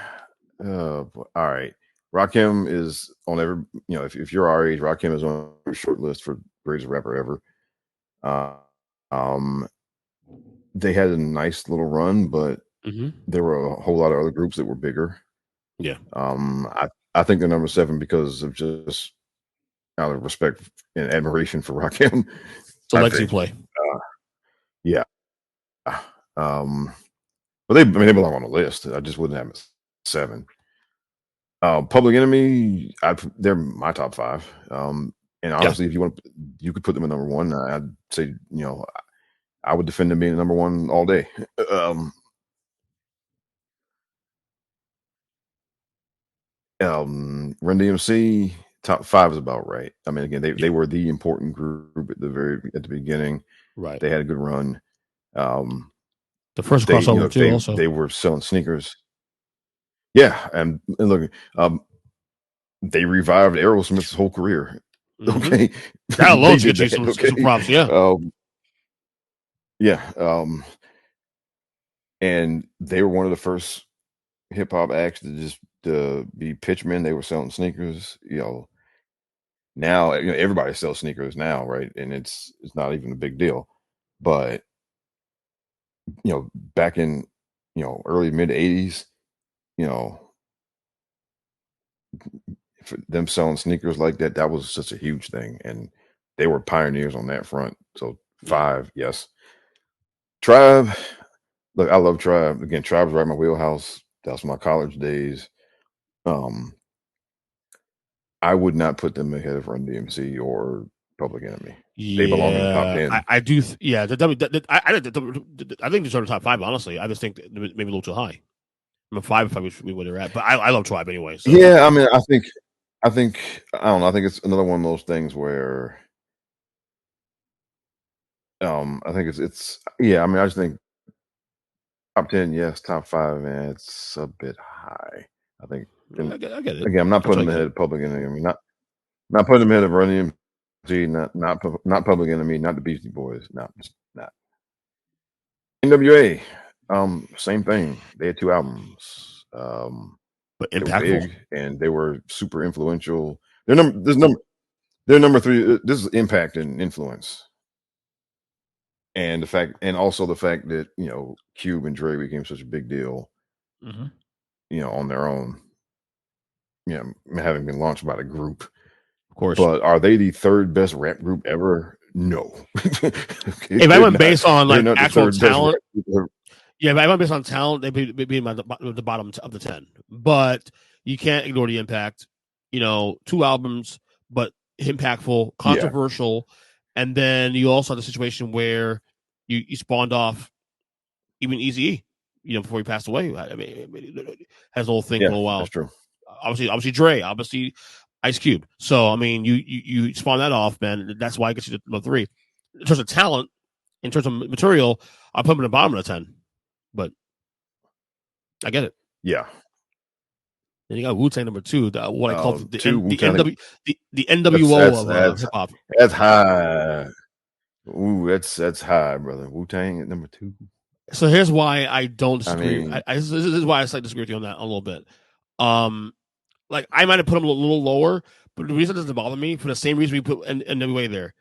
All right. Rakim is on every, if you're our age, Rakim is on a short list for greatest rapper ever. They had a nice little run, but there were a whole lot of other groups that were bigger. Yeah. I think they're number 7 because of just out of respect and admiration for Rakim. It's a legacy play. Yeah. But they belong on the list. I just wouldn't have it 7. Public Enemy, they're my top 5. And honestly, if you could put them at number 1. I'd say, I would defend them being number 1 all day. Run DMC top 5 is about right. I mean, again, they were the important group at the beginning. Right. They had a good run. The first crossover too. Also, they were selling sneakers. Yeah, and look, they revived Aerosmith's whole career. Mm-hmm. Okay, that alone gets you some props. Yeah, and they were one of the first hip hop acts to just be pitchmen. They were selling sneakers. now everybody sells sneakers now, right? And it's not even a big deal. But back in early mid '80s, you know, for them selling sneakers like that, that was such a huge thing, and they were pioneers on that front. So Yeah. 5, yes. Tribe, look, I love Tribe. Again, Tribe's right in my wheelhouse. That's my college days. Um, I would not put them ahead of Run DMC or Public Enemy. They belong in the top Yeah, 10. I do. Yeah, I think they're top 5. Honestly, I just think maybe a little too high. I mean, 5 if I was where they're at, but I love Tribe anyway. So Yeah, I mean, I think I don't know. I think it's another one of those things where I think it's yeah. I mean, I just think top 10, yes. Top 5, man, it's a bit high. I think. And I get it. again, I'm not I putting totally them get ahead it. of Public Enemy. I mean, not putting them ahead of Run DMC. Not Public Enemy. Not the Beastie Boys. Not NWA. Same thing. They had 2 albums. But They were impactful. big and they were super influential. They're number 3. This is impact and influence. And also the fact that, Cube and Dre became such a big deal, Mm-hmm. on their own, having been launched by the group. Of course. But are they the 3rd best rap group ever? No. If I went based on like actual talent, yeah, if I went based on talent, they'd be at the bottom of the 10. But you can't ignore the impact. 2 albums, but impactful, controversial, and then you also have the situation where you spawned off even Eazy-E, before he passed away. I mean, has the whole thing for a while. That's true. Obviously Dre, obviously Ice Cube. So I mean, you spawn that off, man. That's why I get you to number 3. In terms of talent, in terms of material, I'll put him in the bottom of the 10. But I get it. Yeah. Then you got Wu-Tang number 2, what I call the NWO of hip hop. That's high. Ooh, that's high, brother. Wu-Tang at number 2. So here's why I don't disagree. I mean, this is why I slightly disagree with you on that a little bit. Like I might have put them a little lower, but the reason it doesn't bother me, for the same reason we put NWA there,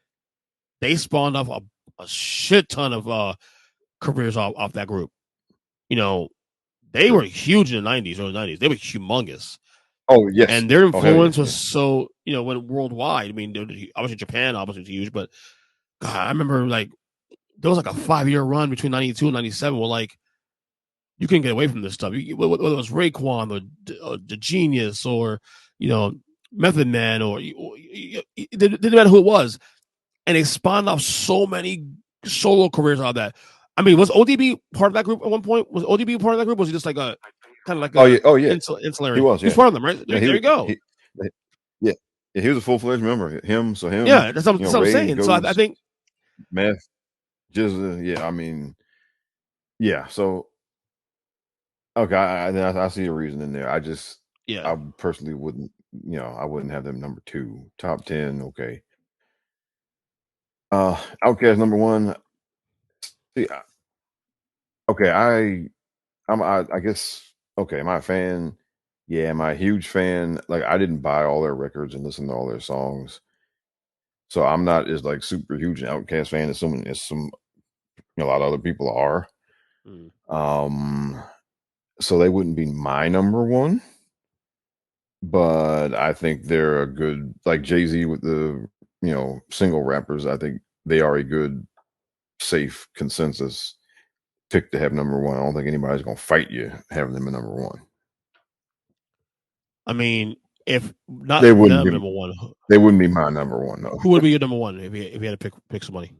they spawned off a shit ton of careers off that group. They were huge in the 90s, early 90s. They were humongous. Oh, yes. And their influence was so, went worldwide. I mean, obviously Japan, obviously huge, but God, I remember like there was like a 5-year run between 92 and 97 where like you couldn't get away from this stuff. Whether it was Raekwon or the Genius or, Method Man or it didn't matter who it was. And they spawned off so many solo careers out of that. I mean, was ODB part of that group at one point? Was ODB part of that group? Or was he just like a kind of like ancillary? He was. He's part of them, right? There you go. Yeah, he was a full-fledged member. Him. Yeah, that's what I'm saying. Goes, so I think Meth, just I mean, yeah. So okay, I see a reason in there. I personally wouldn't. I wouldn't have them number 2. Top 10, okay. Outkast number 1. See, okay, I guess, okay, am I a fan? Yeah, am I a huge fan? Like, I didn't buy all their records and listen to all their songs, so I'm not as like super huge an Outkast fan as some a lot of other people are. So they wouldn't be my number 1, but I think they're a good, like Jay-Z with the single rappers. I think they are a good, safe consensus pick to have number 1. I don't think anybody's gonna fight you having them at number 1. I mean, if not they wouldn't them be number 1, they wouldn't be my number 1 though. Who would be your number 1 if you had to pick somebody?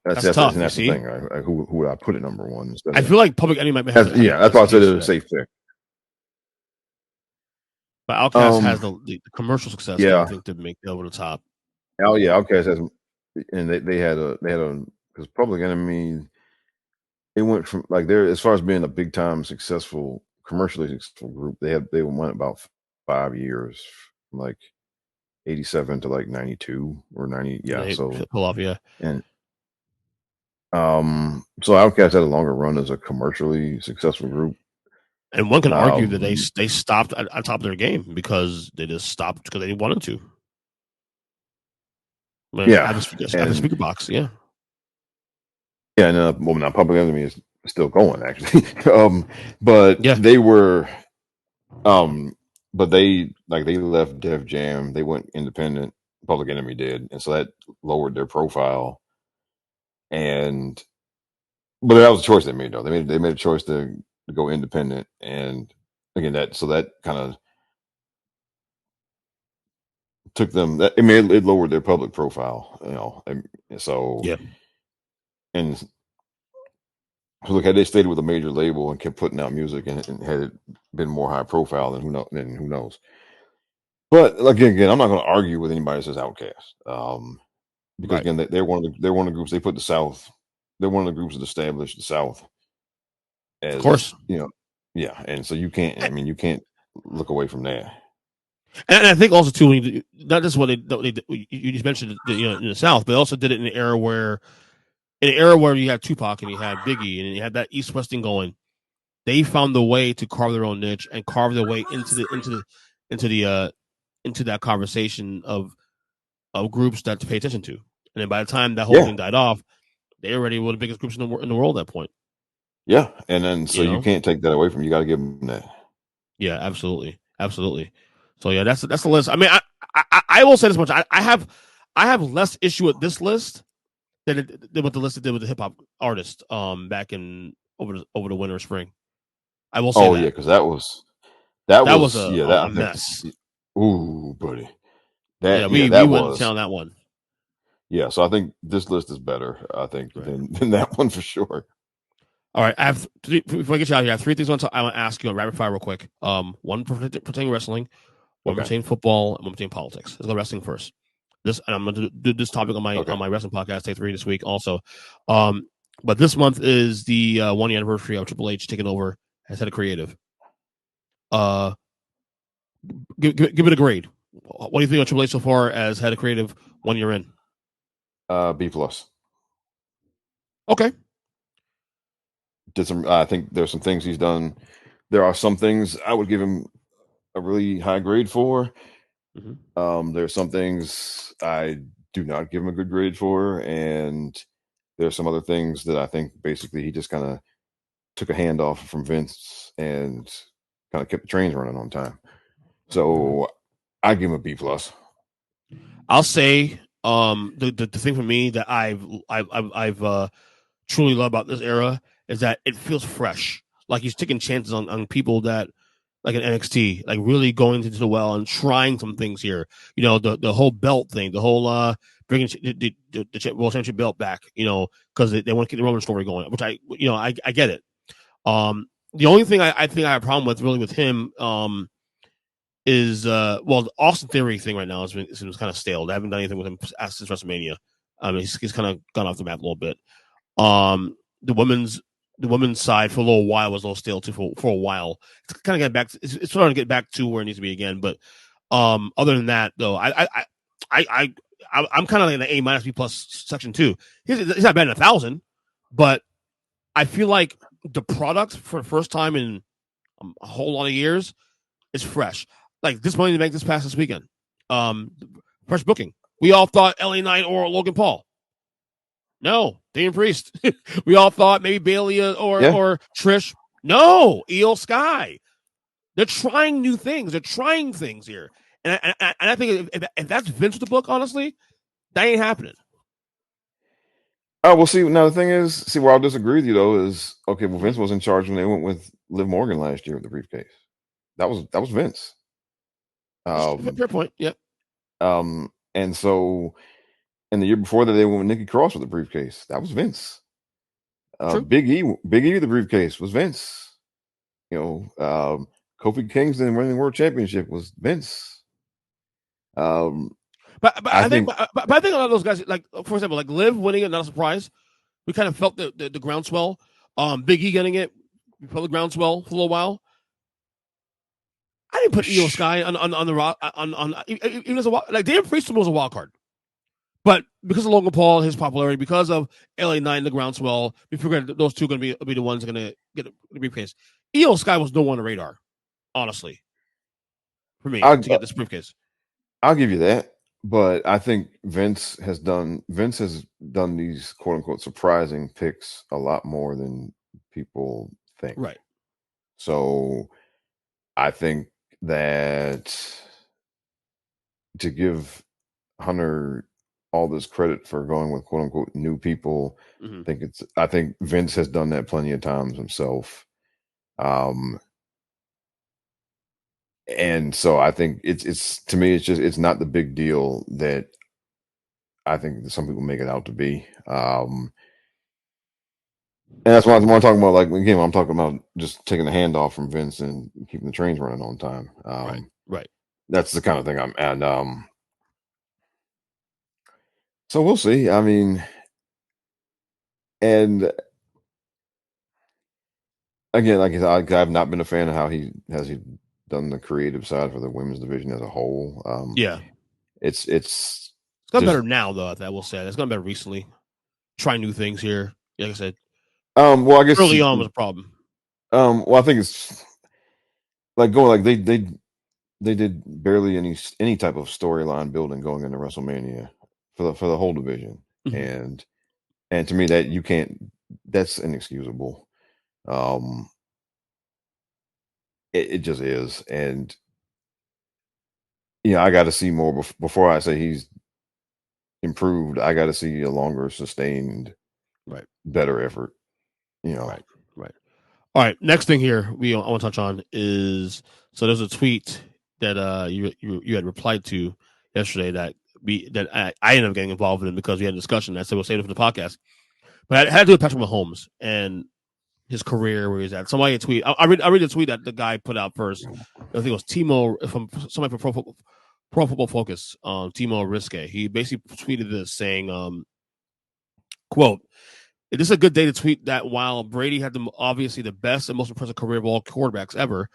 That's tough. That's the thing. Right? Who would I put at number 1? I feel like Public Enemy might have. That's why I said it's a safe pick. But Outkast has the commercial success. I think to make it over the top. Oh yeah, Outkast has, and they had a because Public Enemy, it went from like they're, as far as being a big time successful, commercially successful group, they went about 5 years, from like 87 to like 92 or 90. Yeah, so pull off, yeah. And so Outkast had a longer run as a commercially successful group. And one can argue that they stopped at top of their game because they just stopped because they wanted to. Yeah, at the speaker box, yeah. Yeah, and well, now Public Enemy is still going actually. But Yeah. they were, but they left Def Jam. They went independent. Public Enemy did, and so that lowered their profile. And but that was a choice they made though. They made a choice to go independent, and again that kind of took them. That it lowered their public profile, and so yeah. And so look, had they stayed with a major label and kept putting out music, and had it been more high profile, then who knows? But again, I'm not going to argue with anybody that says Outkast, because Right. again, they're one of the groups. They put the South. They're one of the groups that established the South as, Of course. Yeah, and so you can't. I mean, you can't look away from that. And I think also too, not just what you just mentioned, in the South, but also did it in an era where you had Tupac and you had Biggie and you had that East West thing going. They found the way to carve their own niche and carve their way into that conversation of groups that to pay attention to. And then by the time that whole thing died off, they already were the biggest groups in the world at that point. Yeah, and then so you can't take that away from them. You got to give them that. Yeah, absolutely. So yeah, that's the list. I mean, I will say this much: I have less issue with this list than with the list it did with the hip hop artist back in over the winter or spring. I will say. Oh yeah, because that was a mess. Ooh, buddy. We wouldn't tell that one. Yeah, so I think this list is better. I think than that one for sure. All right, I have before I get you out here, I have three things I want to ask you on rapid fire real quick. One pertaining wrestling, one pertaining football, and one pertaining politics. Let's go wrestling first. And I'm going to do this topic on my wrestling podcast, Take 3 this week also. But this month is the 1 year anniversary of Triple H taking over as head of creative. Give it a grade. What do you think of Triple H so far as head of creative 1 year in? B+. Okay. I think there's some things he's done. There are some things I would give him a really high grade for. Mm-hmm. There's some things I do not give him a good grade for, and there's some other things that I think basically he just kind of took a hand off from Vince and kind of kept the trains running on time. So I give him a B+. I'll say the thing for me that I've truly love about this era is that it feels fresh. Like he's taking chances on people that, like in NXT, like really going into the well and trying some things here. The whole belt thing, the whole bringing the World Championship belt back. Because they want to keep the Roman story going, which I get it. The only thing I think I have a problem with really with him is the Austin Theory thing right now has been kind of stale. They haven't done anything with him since WrestleMania. He's kind of gone off the map a little bit. The women's side for a little while was a little stale too for a while. It's kind of get back. It's starting to get back to where it needs to be again. But other than that, though, I'm kind of like in the A- B+ section too. He's not bad in 1,000, but I feel like the product for the first time in a whole lot of years is fresh. Like this Money to Bank this weekend, fresh booking. We all thought LA Knight or Logan Paul. No, Damian Priest. We all thought maybe Bailey or Trish. No, Io Sky. They're trying new things. They're trying things here. And I think if that's Vince with the book, honestly, that ain't happening. Oh, well, see, now the thing is, where I'll disagree with you, though, is, okay, well, Vince was in charge when they went with Liv Morgan last year with the briefcase. That was Vince. Fair point, yep. And so, and the year before that, they went with Nikki Cross with the briefcase. That was Vince. Big E with the briefcase was Vince. Kofi Kingston winning the world championship was Vince. But I think a lot of those guys, like for example, like Liv winning it, not a surprise. We kind of felt the groundswell. Big E getting it, we felt the groundswell for a little while. I didn't put Io Sky on the rock on even as like Damian Priest was a wild card, but because of Logan Paul, his popularity, because of LA Knight and the groundswell, we figured those two are going to be the ones going to get the briefcase. Io Sky was no one on the radar, honestly, for me I, to get this briefcase. I'll give you that, but I think Vince has done these quote unquote surprising picks a lot more than people think. Right. So I think that to give Hunter all this credit for going with quote unquote new people, I think Vince has done that plenty of times himself. And so I think it's to me it's not the big deal that I think some people make it out to be. And that's why I'm talking about, like, again, I'm talking about just taking the hand off from Vince and keeping the trains running on time. Right. That's the kind of thing so we'll see. I mean, and again, like I said, I've not been a fan of how he done the creative side for the women's division as a whole. Yeah. It's gotten better now, though. I will say it's gotten better recently. Trying new things here. Like I said, well, I guess early on was a problem. Well, I think it's like going like they did barely any type of storyline building going into WrestleMania for the whole division, and to me that you can't, that's inexcusable. It just is, and I got to see more before I say he's improved. I got to see a longer sustained, better effort. Right. All right. Next thing here I want to touch on is, so there's a tweet that you had replied to yesterday that I ended up getting involved in because we had a discussion. I said we'll save it for the podcast, but it had to do with Patrick Mahomes and his career, where he's at. Somebody tweet. I read the tweet that the guy put out first. I think it was Timo from somebody from Pro Football Focus. Timo Risque. He basically tweeted this saying, "Quote: This is a good day to tweet that while Brady had obviously the best and most impressive career of all quarterbacks ever,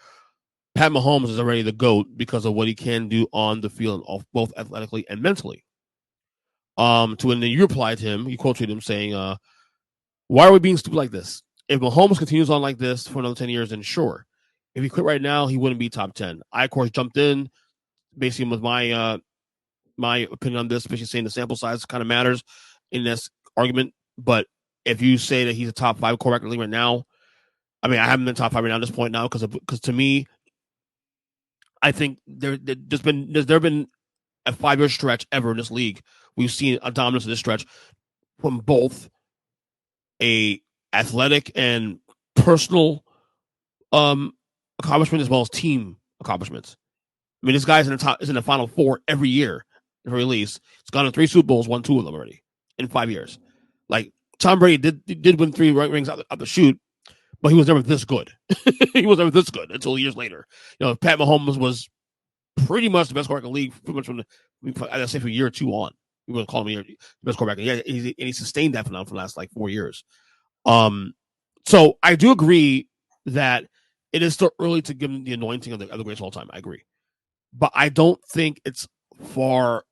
Pat Mahomes is already the GOAT because of what he can do on the field, both athletically and mentally." To when you replied to him, you quote tweeted him saying, "Why are we being stupid like this? If Mahomes continues on like this for another 10 years, then sure. If he quit right now, he wouldn't be top 10. I, of course, jumped in, basically with my opinion on this, especially saying the sample size kind of matters in this argument. But if you say that he's a top 5 quarterback in the league right now, I mean, I haven't been top 5 right now at this point now because to me, I think there's been a 5-year stretch ever in this league. We've seen a dominance of this stretch from both a athletic and personal accomplishment as well as team accomplishments. I mean, this guy's in the Final Four every year, at the very least. He's gone to 3 Super Bowls, won 2 of them already in 5 years. Like, Tom Brady did win 3 rings out the chute, but he was never this good. He was never this good until years later. Pat Mahomes was pretty much the best quarterback in the league, pretty much I'd say from a year or 2 on. We wouldn't call him the best quarterback. And he sustained that for the last like 4 years. So I do agree that it is still early to give him the anointing of the greatest of all time. I agree. But I don't think it's far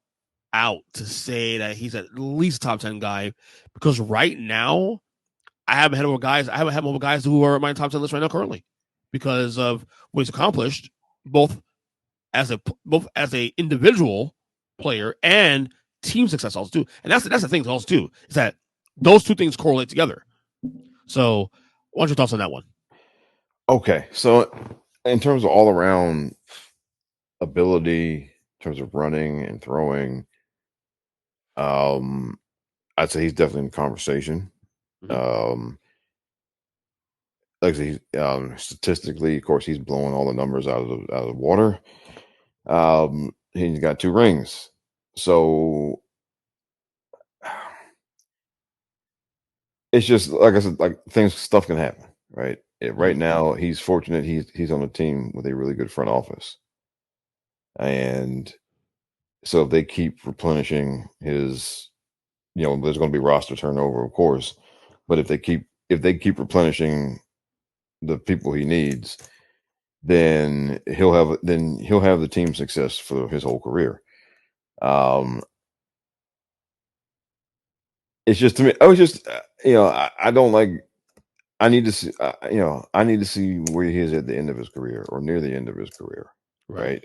out to say that he's at least a top 10 guy, because right now I haven't had more guys who are on my top 10 list right now currently because of what he's accomplished, both as a individual player and team success also too. And that's the thing also too, is that those two things correlate together. So what's your thoughts on that one? Okay. So in terms of all around ability, in terms of running and throwing, I'd say he's definitely in the conversation. Like I say, statistically, of course, he's blowing all the numbers out of the water. He's got 2 rings, so it's just like I said, like stuff can happen, right? Right now, he's fortunate he's on a team with a really good front office, and so if they keep replenishing his, there's going to be roster turnover, of course, but if they keep replenishing the people he needs, then he'll have the team success for his whole career. It's just, to me, I was just, I don't like I need to see, I need to see where he is at the end of his career or near the end of his career, right?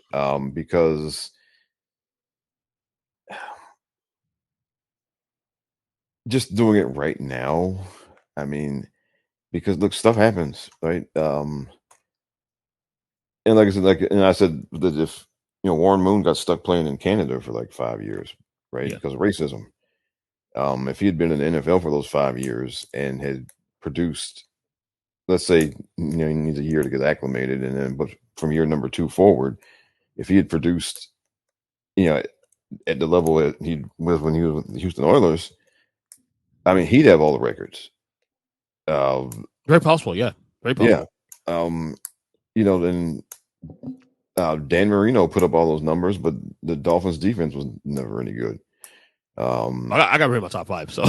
Because just doing it right now, I mean, because look, stuff happens, right? And like I said, and I said that if Warren Moon got stuck playing in Canada for like 5 years, right, because of racism. If he had been in the NFL for those 5 years and had produced, let's say, he needs a year to get acclimated, and then but from year number 2 forward, if he had produced, at the level that he was when he was with the Houston Oilers, I mean, he'd have all the records. Very possible, yeah, very possible. Yeah, then Dan Marino put up all those numbers, but the Dolphins' defense was never any good. I got rid of my top 5, so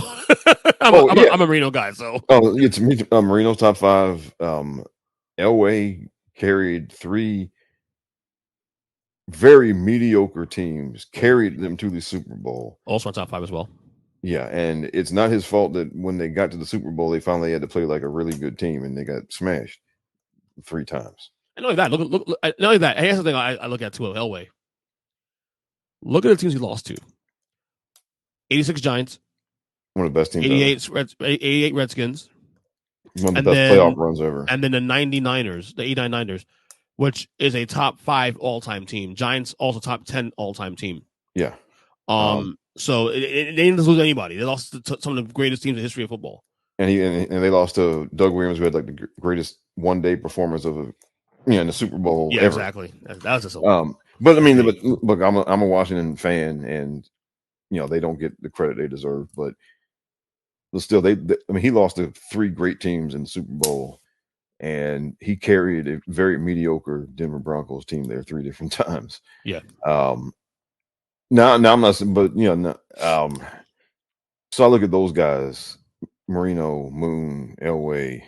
I'm a Marino guy. So it's Marino's top 5. Elway carried 3 very mediocre teams, carried them to the Super Bowl. Also on top 5 as well. Yeah, and it's not his fault that when they got to the Super Bowl, they finally had to play like a really good team, and they got smashed 3 times. And not only that, look, not only that. Here's the thing I look at too of Elway. Look at the teams he lost to: 86 Giants, one of the best teams, 88 Redskins, one of the best playoff runs ever, and then the 89ers, the 89 Niners, which is a top 5 all-time team. Giants also top 10 all-time team. Yeah. So they didn't lose anybody. They lost to some of the greatest teams in the history of football. And they lost to Doug Williams, who had like the greatest one-day performance of in the Super Bowl ever. Exactly. That was just but I mean, look, I'm a Washington fan, and they don't get the credit they deserve. But still, he lost to 3 great teams in the Super Bowl, and he carried a very mediocre Denver Broncos team there 3 different times. Yeah. Now I'm not, but so I look at those guys: Marino, Moon, Elway,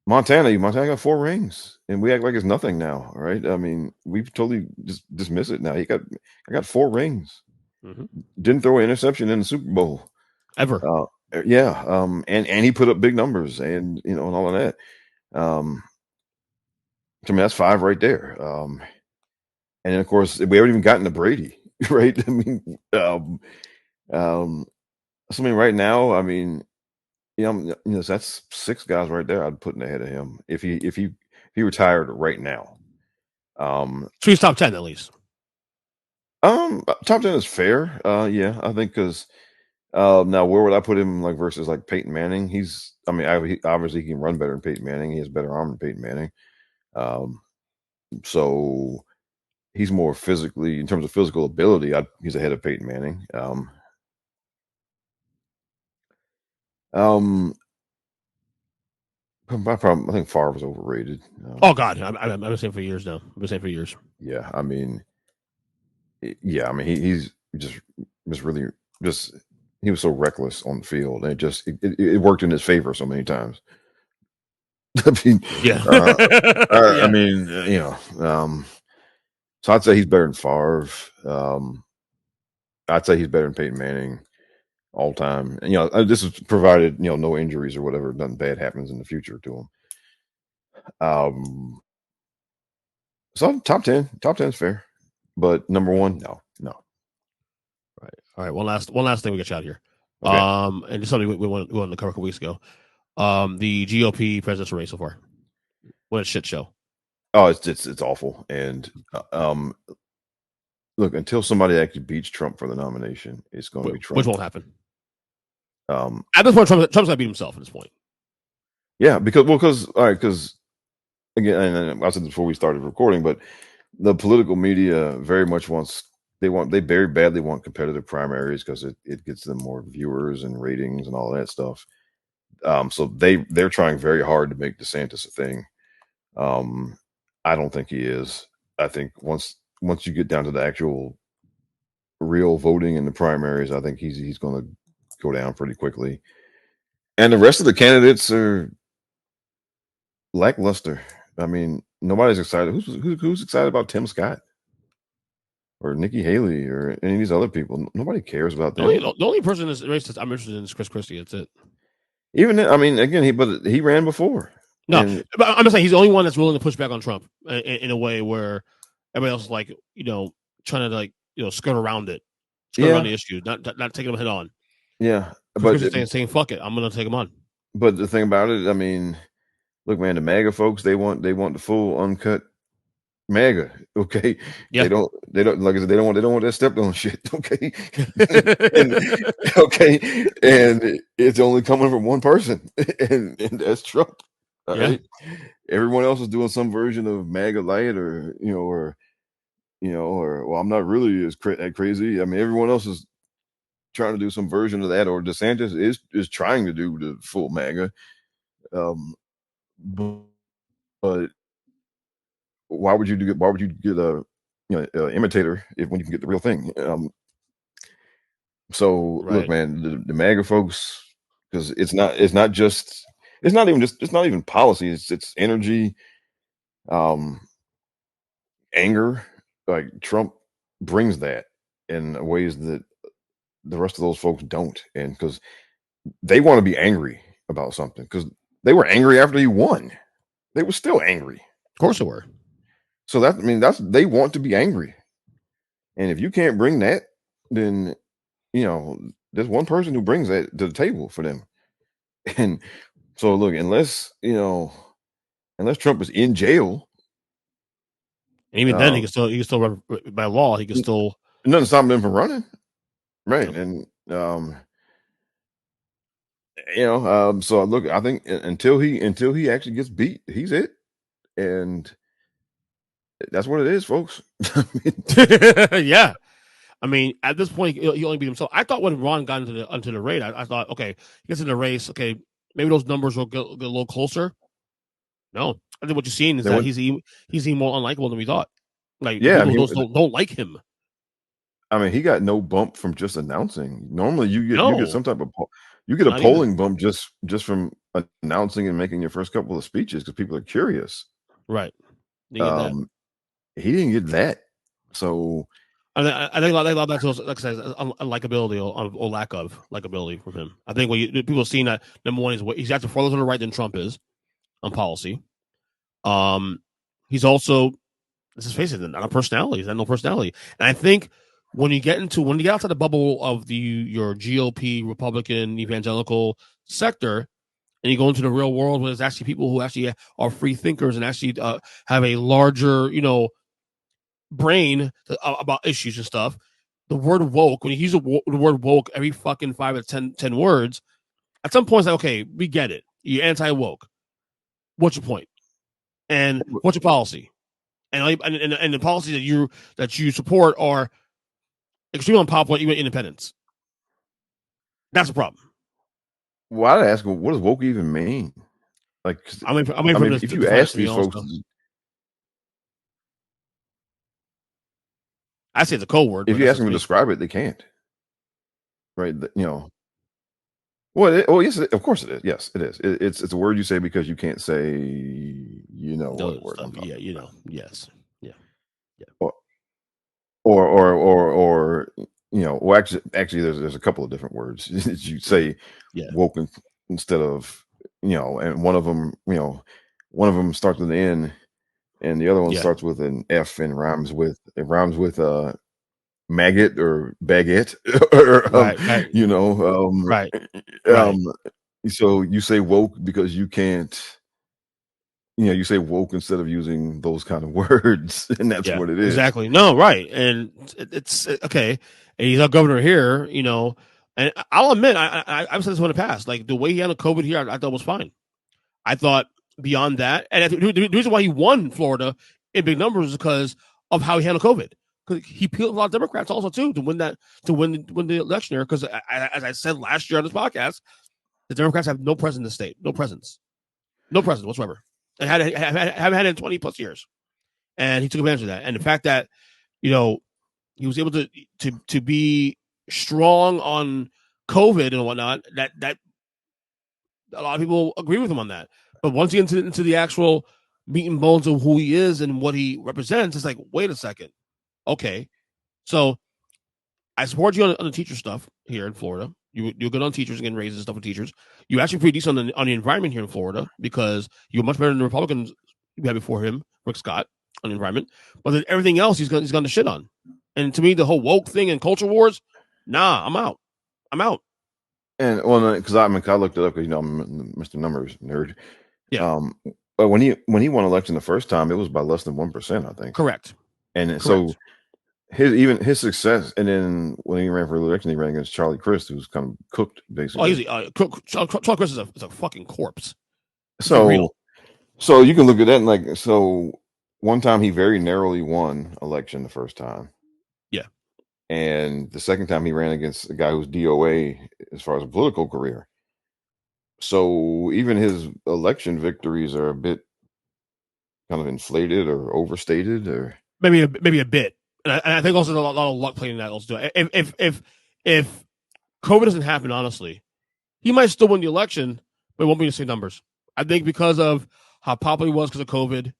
Montana got 4 rings, and we act like it's nothing now, right? I mean, we've totally just dismiss it now. I got 4 rings. Mm-hmm. Didn't throw an interception in the Super Bowl ever. And he put up big numbers, and and all of that. To me, that's 5 right there. And then of course we haven't even gotten to Brady, right? I mean, so right now, I mean, that's 6 guys right there I'd put ahead of him if he retired right now. So he's top 10 at least. Top 10 is fair. Yeah, I think because now where would I put him like versus like Peyton Manning? Obviously he can run better than Peyton Manning. He has better arm than Peyton Manning. So he's more physically, in terms of physical ability, he's ahead of Peyton Manning. I think Favre was overrated. Oh God, I've been saying for years now. I've been saying for years. Yeah, I mean, he's just really he was so reckless on the field, and it worked in his favor so many times. I mean, yeah. I mean, so I'd say he's better than Favre. I'd say he's better than Peyton Manning all time. And, this is provided, no injuries or whatever, nothing bad happens in the future to him. So top 10 is fair, but number 1, no. Right. All right. One last thing we get you out here. Okay. And just something we wanted to cover a couple weeks ago. The GOP presidential race so far. What a shit show. Oh, it's awful. And look, until somebody actually beats Trump for the nomination, it's going to be Trump. Which won't happen. At this point, Trump's got to beat himself at this point. Yeah, because again, and I said this before we started recording, but the political media very much they very badly want competitive primaries because it gets them more viewers and ratings and all that stuff. So they're trying very hard to make DeSantis a thing. I don't think he is. I think once you get down to the actual real voting in the primaries, I think he's going to go down pretty quickly. And the rest of the candidates are lackluster. I mean, nobody's excited. Who's excited about Tim Scott or Nikki Haley or any of these other people? Nobody cares about them. The only person in this race that I'm interested in is Chris Christie. That's it. Even then, I mean, again, he ran before. No, And but I'm just saying he's the only one that's willing to push back on Trump in a way where everybody else is like, trying to skirt around it, around the issue, not taking them head on. Yeah, Chris saying fuck it, I'm gonna take them on. But the thing about it, I mean, look, man, the MAGA folks, they want the full uncut MAGA. Okay, Yeah. they don't like I said, they don't want that stepped on shit. Okay, and and it's only coming from one person, and that's Trump. All right, everyone else is doing some version of MAGA light, or well, I'm not really as crazy. I mean, everyone else is trying to do some version of that, or DeSantis is trying to do the full MAGA. But why would you get a imitator when you can get the real thing? So Right. look, man, the MAGA folks, because it's not even policy. It's energy, um, anger. Like Trump brings that in ways that the rest of those folks don't, and because they want to be angry about something, because they were angry after he won. They were still angry. Of course they were. So that's they want to be angry. And if you can't bring that, then there's one person who brings that to the table for them. And so look, unless Trump is in jail, and even then he can still run by law. He can still nothing stopping him from running, right? Yeah. And so look, I think until he actually gets beat, he's it, and that's what it is, folks. Yeah. I mean, at this point, he only beat himself. I thought when Ron got into the race, I thought, okay, he gets in the race. Okay, maybe those numbers will get a little closer. No, I think what you're seeing is that he's even more unlikable than we thought. Like, yeah, people don't like him. I mean, he got no bump from just announcing. Normally, you get some type of you get a Not polling even. bump just from announcing and making your first couple of speeches because people are curious. Right. Didn't get that. He didn't get that. So I think a lot of that, like I said, unlikability or lack of likability from him. I think when people seeing that, number one, he's actually further to the right than Trump is on policy. He's also, let's just face it, not a personality. He's not no personality. And I think when you get outside the bubble of your GOP Republican evangelical sector, and you go into the real world where there's actually people who actually are free thinkers and actually have a larger, brain about issues and stuff. The word woke, when you use the word woke every fucking 5 to 10 words, at some point it's like, okay, we get it. You're anti-woke. What's your point? And what's your policy? And the policies that you support are extremely unpopular, even independents. That's the problem. well, I'd ask him, what does woke even mean? Like, I mean, if you ask these folks, I say it's a code word. if you ask them to describe it, they can't. Right? Well, yes, of course it is. Yes, it is. It's a word you say because you can't say, what word I'm talking about. Yes, yeah. Or well, actually, there's a couple of different words that you say woke instead of, and one of them starts with an N, and the other one starts with an F and rhymes with maggot or baguette, or right. So you say woke because you can't. You say woke instead of using those kind of words, and that's what it is. Exactly. No, right. And it's okay. And he's our governor here, and I'll admit, I've said this in the past, like the way he handled COVID here, I thought was fine. I thought beyond that, and the reason why he won Florida in big numbers is because of how he handled COVID. Because he peeled a lot of Democrats also too to win the election here. Because as I said last year on this podcast, the Democrats have no presence in the state, no presence whatsoever, and haven't had it in 20 plus years. And he took advantage of that. And the fact that he was able to be strong on COVID and whatnot, that a lot of people agree with him on that. But once you get into the actual meat and bones of who he is and what he represents, it's like, wait a second. Okay. So I support you on the teacher stuff here in Florida. You're good on teachers and getting raises and stuff with teachers. You're actually pretty decent on the environment here in Florida because you're much better than the Republicans we had before him, Rick Scott, on the environment. But then everything else he's gone to shit on. And to me, the whole woke thing and culture wars, nah, I'm out. And well, because I looked it up because I'm Mr. Numbers nerd. Yeah. But when he won election the first time, it was by less than 1%, I think. Correct. And so his success, and then when he ran for election, he ran against Charlie Crist, who's kind of cooked basically. Charlie Crist is a fucking corpse. So you can look at that and so one time he very narrowly won election the first time. Yeah. And the second time he ran against a guy who's DOA as far as a political career. So even his election victories are a bit kind of inflated or overstated, or maybe a bit. And I think also there's a lot of luck playing that also. If COVID doesn't happen, honestly, he might still win the election, but it won't be the same numbers. I think because of how popular he was because of COVID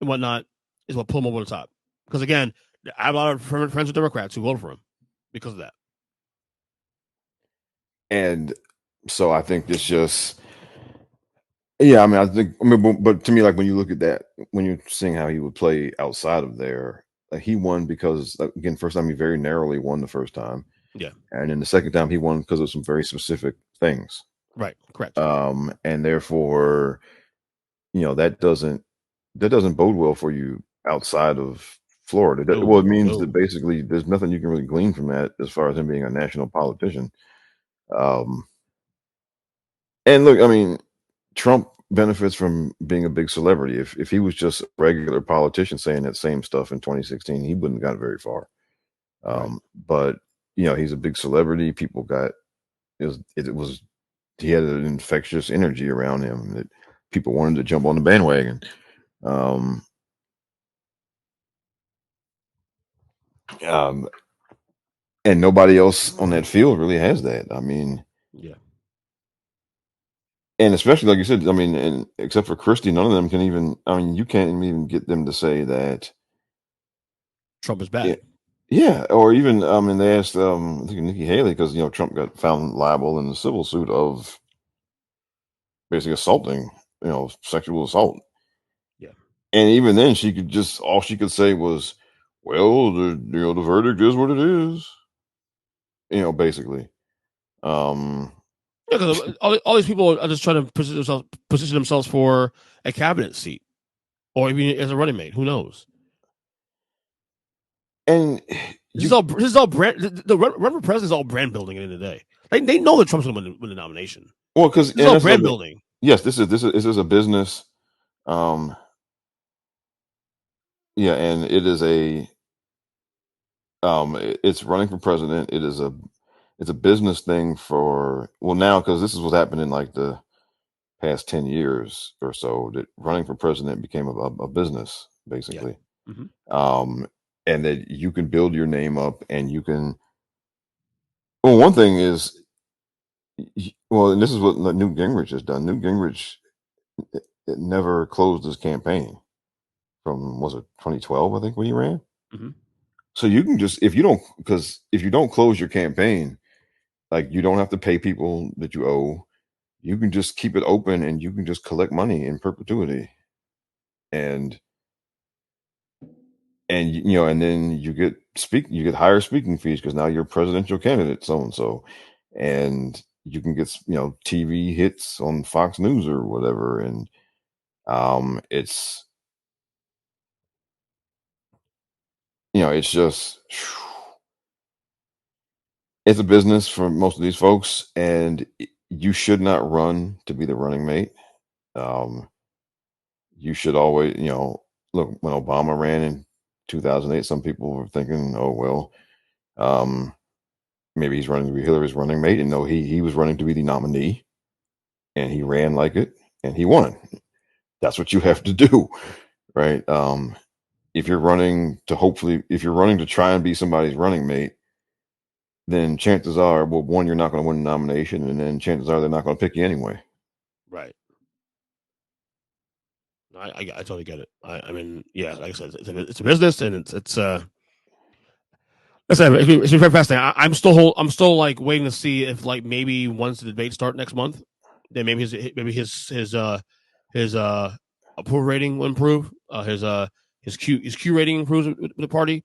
and whatnot is what pulled him over the top. Because again, I have a lot of friends with Democrats who voted for him because of that. And so I think it's just, yeah, I mean, but to me, like when you look at that, when you're seeing how he would play outside of there, he won because, again, first time he very narrowly won the first time. Yeah. And then the second time he won because of some very specific things. Right. Correct. And therefore, that doesn't bode well for you outside of Florida. It means that basically there's nothing you can really glean from that as far as him being a national politician. And look, I mean, Trump benefits from being a big celebrity. If he was just a regular politician saying that same stuff in 2016, he wouldn't have got very far. Right. But he's a big celebrity. People got he had an infectious energy around him that people wanted to jump on the bandwagon. And nobody else on that field really has that. I mean, yeah. And especially like you said, I mean, and except for Christie, none of them can even. I mean, you can't even get them to say that Trump is bad. Yeah, or even and they asked I think Nikki Haley because Trump got found liable in the civil suit of basically assaulting, sexual assault. Yeah, and even then, all she could say was, "Well, the verdict is what it is." Basically. Yeah, because all these people are just trying to position themselves for a cabinet seat, or even as a running mate. Who knows? And this is all brand. The run for president is all brand building at the end of the day. They know that Trump's going to win the nomination. Well, because it's all brand building. Yes, this is a business. Yeah, and it is it's running for president. It's a business thing for now because this is what's happened in like the past 10 years or so, that running for president became a business basically. Yeah. Mm-hmm. And that you can build your name up and you can. Well, one thing is, and this is what Newt Gingrich has done. Newt Gingrich it never closed his campaign from, was it 2012? I think when he ran. Mm-hmm. So you can just, if you don't close your campaign, like you don't have to pay people that you owe. You can just keep it open and you can just collect money in perpetuity. And and then you get higher speaking fees because now you're a presidential candidate, so and so, and you can get TV hits on Fox News or whatever, and it's it's just it's a business for most of these folks, and you should not run to be the running mate. You should always look, when Obama ran in 2008, some people were thinking, oh well, maybe he's running to be Hillary's running mate, and no, he was running to be the nominee, and he ran like it, and he won. That's what you have to do, right? If you're running to try and be somebody's running mate, then chances are, well, one, you're not going to win the nomination, and then chances are they're not going to pick you anyway. Right. I totally get it. I mean, yeah, like I said, it's a business, and it's It's very fascinating. I'm still like waiting to see if like maybe once the debates start next month, then maybe his approval rating will improve. His Q rating improves with the party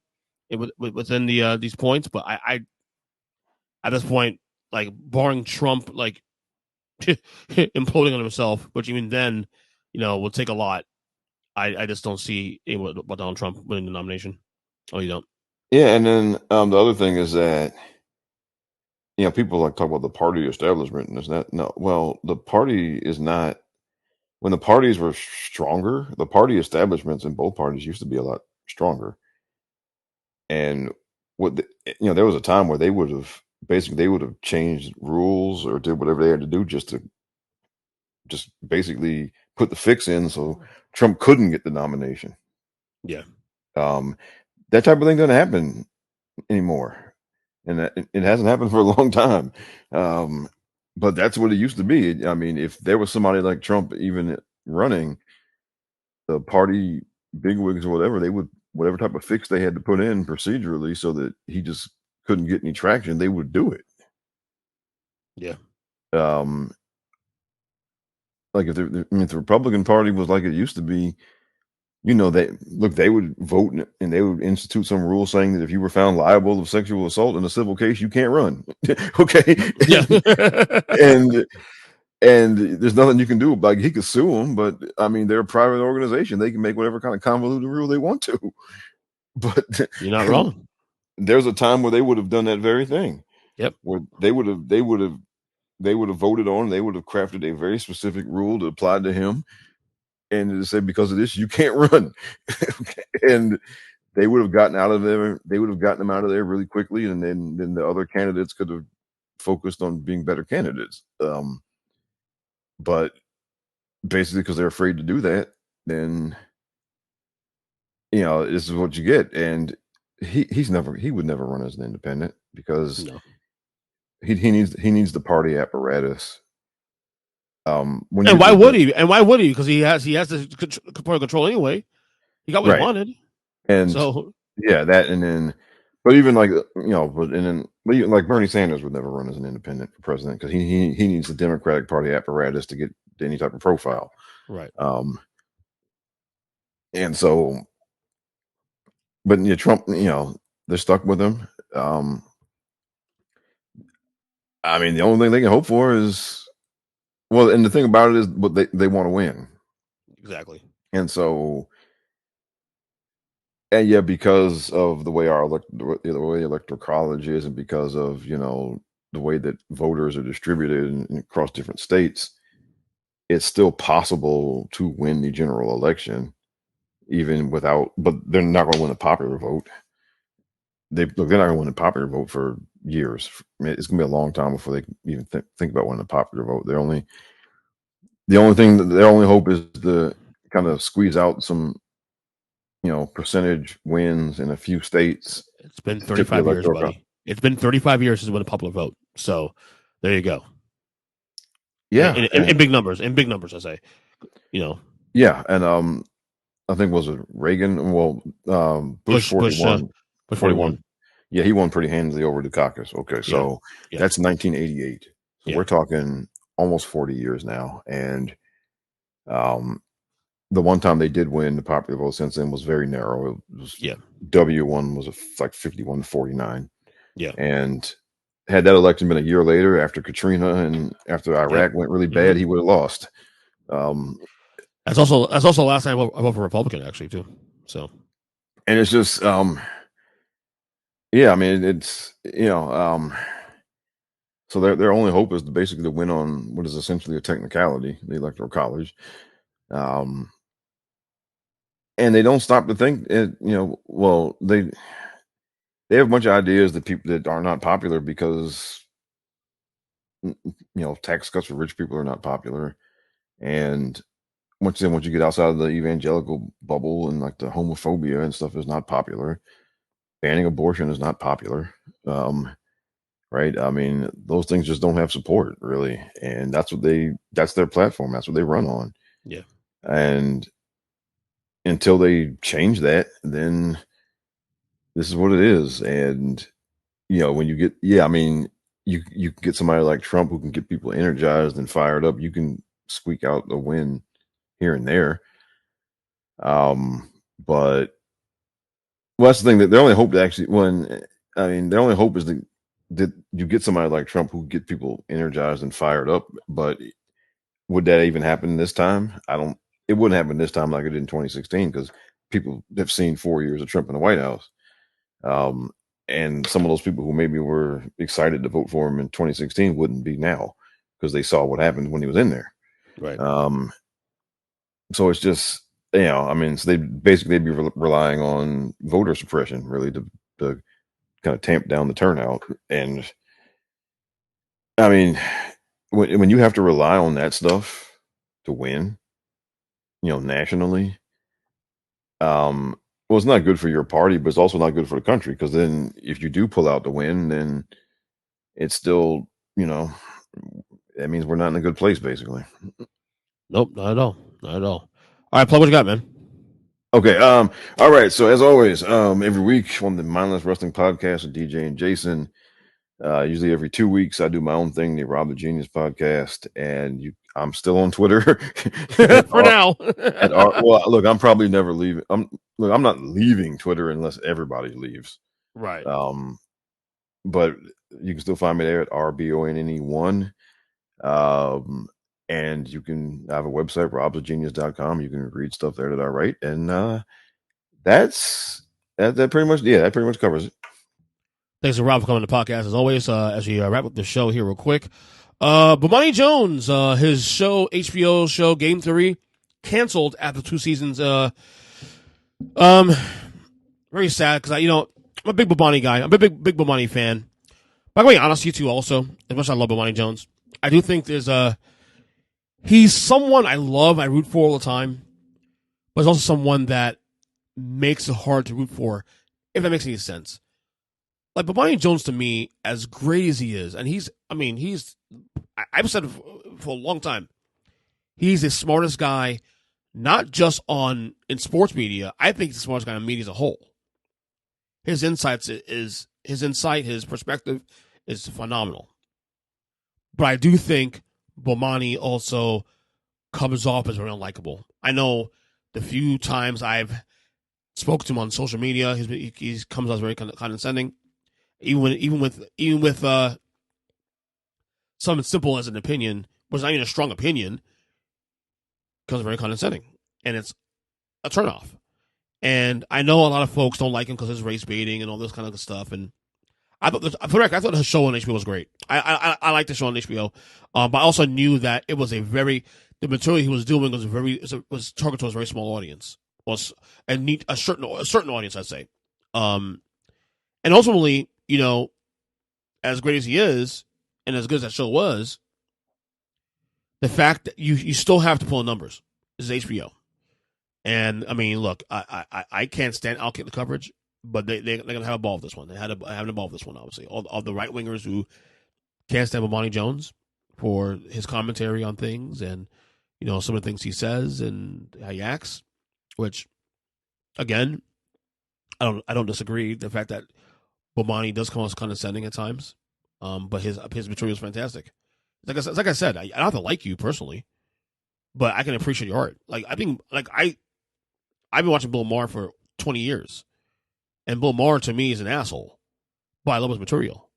within these points. But I at this point, like barring Trump like imploding on himself, which even then, will take a lot. I just don't see Donald Trump winning the nomination. Oh, you don't? Yeah, and then the other thing is that people like talk about the party establishment, and it's not no. Well, the party is not. When the parties were stronger, the party establishments in both parties used to be a lot stronger. And there was a time where they would have changed rules or did whatever they had to do just to basically put the fix in so Trump couldn't get the nomination. Yeah. That type of thing doesn't happen anymore, and it hasn't happened for a long time. But that's what it used to be. I mean, if there was somebody like Trump even running, the party bigwigs or whatever, they would whatever type of fix they had to put in procedurally so that he just couldn't get any traction, they would do it. Yeah. Like if the Republican Party was like it used to be, they would vote and they would institute some rule saying that if you were found liable of sexual assault in a civil case, you can't run. Okay. Yeah. and there's nothing you can do. Like he could sue them, but I mean, they're a private organization. They can make whatever kind of convoluted rule they want to. But you're not wrong. There's a time where they would have done that very thing. Yep. Where they would have voted on, they would have crafted a very specific rule to apply to him. And to say, because of this, you can't run. And they would have gotten out of there. They would have gotten them out of there really quickly. And then the other candidates could have focused on being better candidates. But basically, because they're afraid to do that, then, this is what you get. And he would never run as an independent because he needs the party apparatus. Why would he? And why would he? Because he has the control anyway. He got what he wanted, and so that. And then, but even like like Bernie Sanders would never run as an independent for president because he needs the Democratic Party apparatus to get any type of profile, right? And so, but Trump, they're stuck with him. I mean, the only thing they can hope for is. Well, and the thing about it is, but they want to win. Exactly. And so, and yeah, because of the way the way electoral college is, and because of the way that voters are distributed across different states, it's still possible to win the general election, even without. But they're not going to win the popular vote. They're not going to win the popular vote for years. It's going to be a long time before they even think about winning the popular vote. The only thing that their only hope is to kind of squeeze out some, percentage wins in a few states. It's been 35 years, buddy. It's been 35 years since won a popular vote. So there you go. Yeah, in big numbers. In big numbers, I say. Yeah, and I think was it Reagan? Well, Bush 41. Bush 41. Yeah, he won pretty handily over Dukakis. Okay, so that's 1988. So we're talking almost 40 years now, and the one time they did win the popular vote since then was very narrow. It was W1 was like 51-49. Yeah, and had that election been a year later after Katrina and after Iraq went really bad, he would have lost. That's also the last time I voted for Republican, actually, too. So, and it's just, I mean, it's so their only hope is basically to win on what is essentially a technicality, the electoral college, and they don't stop to think. Well, they have a bunch of ideas that people that are not popular because tax cuts for rich people are not popular, and once you get outside of the evangelical bubble and like the homophobia and stuff is not popular. Banning abortion is not popular. Right. I mean, those things just don't have support really. And that's their platform. That's what they run on. Yeah. And until they change that, then this is what it is. And, when you get, I mean, you get somebody like Trump who can get people energized and fired up. You can squeak out a win here and there. But that's the thing, that their only hope to actually their only hope is that you get somebody like Trump who get people energized and fired up. But would that even happen this time? It wouldn't happen this time like it did in 2016, because people have seen 4 years of Trump in the White House. And some of those people who maybe were excited to vote for him in 2016 wouldn't be now, because they saw what happened when he was in there. Right. So it's just, so they'd be relying on voter suppression, really, to kind of tamp down the turnout. And I mean, when you have to rely on that stuff to win, nationally, well, it's not good for your party, but it's also not good for the country, because then if you do pull out the win, then it's still, that means we're not in a good place, basically. Nope, not at all. Not at all. All right, Plug, what you got, man? Okay. All right. So as always, every week on the Mindless Wrestling Podcast with DJ and Jason, usually every 2 weeks, I do my own thing, the Rob the Genius Podcast, and I'm still on Twitter for now. Well, look, I'm probably never leaving. I'm not leaving Twitter unless everybody leaves. Right. But you can still find me there at RBONNE1. And you can have a website, robsthegenius.com. You can read stuff there that I write. And that pretty much covers it. Thanks to Rob for coming to the podcast as always. As we wrap up the show here real quick. Bomani Jones, his show, HBO show, Game 3, canceled after 2 seasons. Very sad, because I'm a big Bomani guy. I'm a big Bomani fan. By the way, honest, you two also, as much as I love Bomani Jones, I do think he's someone I love, I root for all the time, but he's also someone that makes it hard to root for, if that makes any sense. Like, Bomani Jones, to me, as great as he is, and I've said it for a long time, he's the smartest guy, not just in sports media. I think he's the smartest guy in media as a whole. His insight, his perspective is phenomenal. But I do think Bomani also comes off as very unlikable. I know the few times I've spoken to him on social media, he comes off very condescending. Even with something simple as an opinion, but it's not even a strong opinion, becomes very condescending, and it's a turnoff. And I know a lot of folks don't like him because it's race baiting and all this kind of stuff. And I thought his show on HBO was great. I liked the show on HBO, but I also knew that it was the material he was doing was targeted to a very small audience, was a certain audience, I'd say. And ultimately, as great as he is, and as good as that show was, the fact that you still have to pull in numbers. This is HBO. And I mean, look, I can't stand Outkick the coverage, but they're gonna have a ball with this one. They had to have a ball with this one, obviously. All the right wingers who can't stand Bomani Jones for his commentary on things, and some of the things he says and how he acts, which again, I don't disagree. The fact that Bomani does come off condescending at times, but his material is fantastic. Like I said, I don't have to like you personally, but I can appreciate your art. I've been watching Bill Maher for 20 years, and Bill Maher to me is an asshole, but I love his material.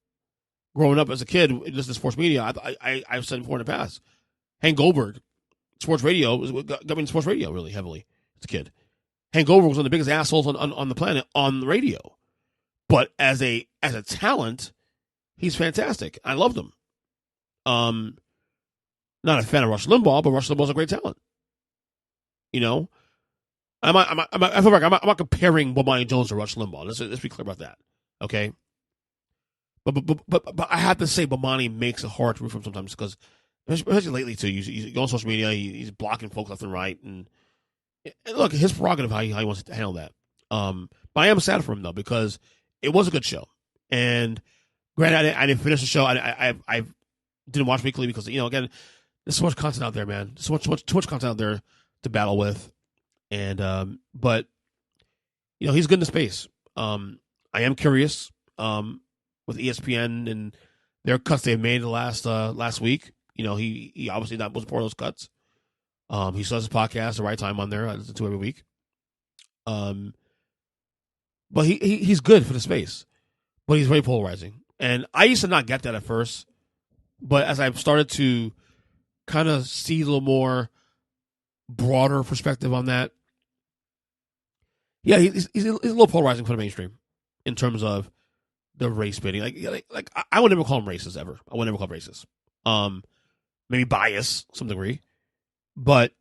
Growing up as a kid, listening to sports media, I've said before in the past, Hank Goldberg, sports radio got me into sports radio really heavily as a kid. Hank Goldberg was one of the biggest assholes on the planet on the radio, but as a talent, he's fantastic. I loved him. Not a fan of Rush Limbaugh, but Rush Limbaugh's a great talent. I'm not comparing Bomani Jones to Rush Limbaugh. Let's be clear about that, okay? But I have to say, Bomani makes it hard to root for him sometimes, because, especially lately too, you go on social media, he's blocking folks left and right, and look, his prerogative how he wants to handle that. But I am sad for him though, because it was a good show, and granted, I didn't finish the show. I didn't watch weekly because again, there's so much content out there, man. There's too much content out there to battle with. And but he's good in the space. I am curious with ESPN and their cuts they've made the last week. He obviously not was part of those cuts. He still has his podcast, The Right Time, on there. I listen to every week. But he's good for the space, but he's very polarizing. And I used to not get that at first, but as I've started to kind of see a little more broader perspective on that, yeah, he's a little polarizing for the mainstream in terms of the race baiting. Like I would never call him racist ever. I would never call him racist. Maybe bias to some degree, but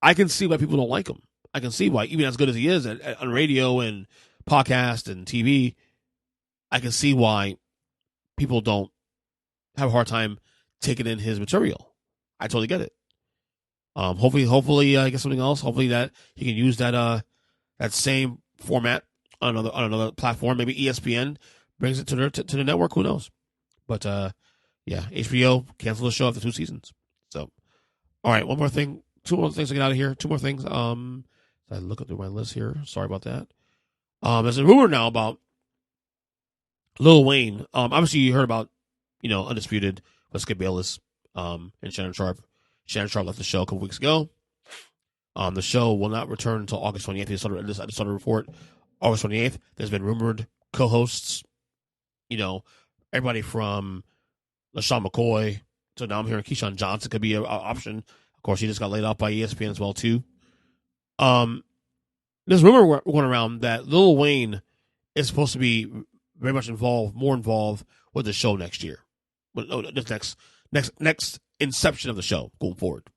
I can see why people don't like him. I can see why, even as good as he is on radio and podcast and TV, I can see why people don't have a hard time taking in his material. I totally get it. Hopefully, I get something else. Hopefully that he can use that same format on another platform. Maybe ESPN brings it to the network. Who knows? But yeah, HBO canceled the show after 2 seasons. So, all right, one more thing. 2 more things to get out of here. 2 more things. I look through my list here. Sorry about that. There's a rumor now about Lil Wayne. Obviously you heard about, Undisputed with Skip Bayless, and Shannon Sharp. Shannon Sharp left the show a couple weeks ago. The show will not return until August 28th. I just saw the report. August 28th. There's been rumored co-hosts. Everybody from LaShawn McCoy to now I'm hearing Keyshawn Johnson could be an option. Of course, he just got laid off by ESPN as well too. There's rumor going around that Lil Wayne is supposed to be very much more involved with the show next year. This next inception of the show going forward.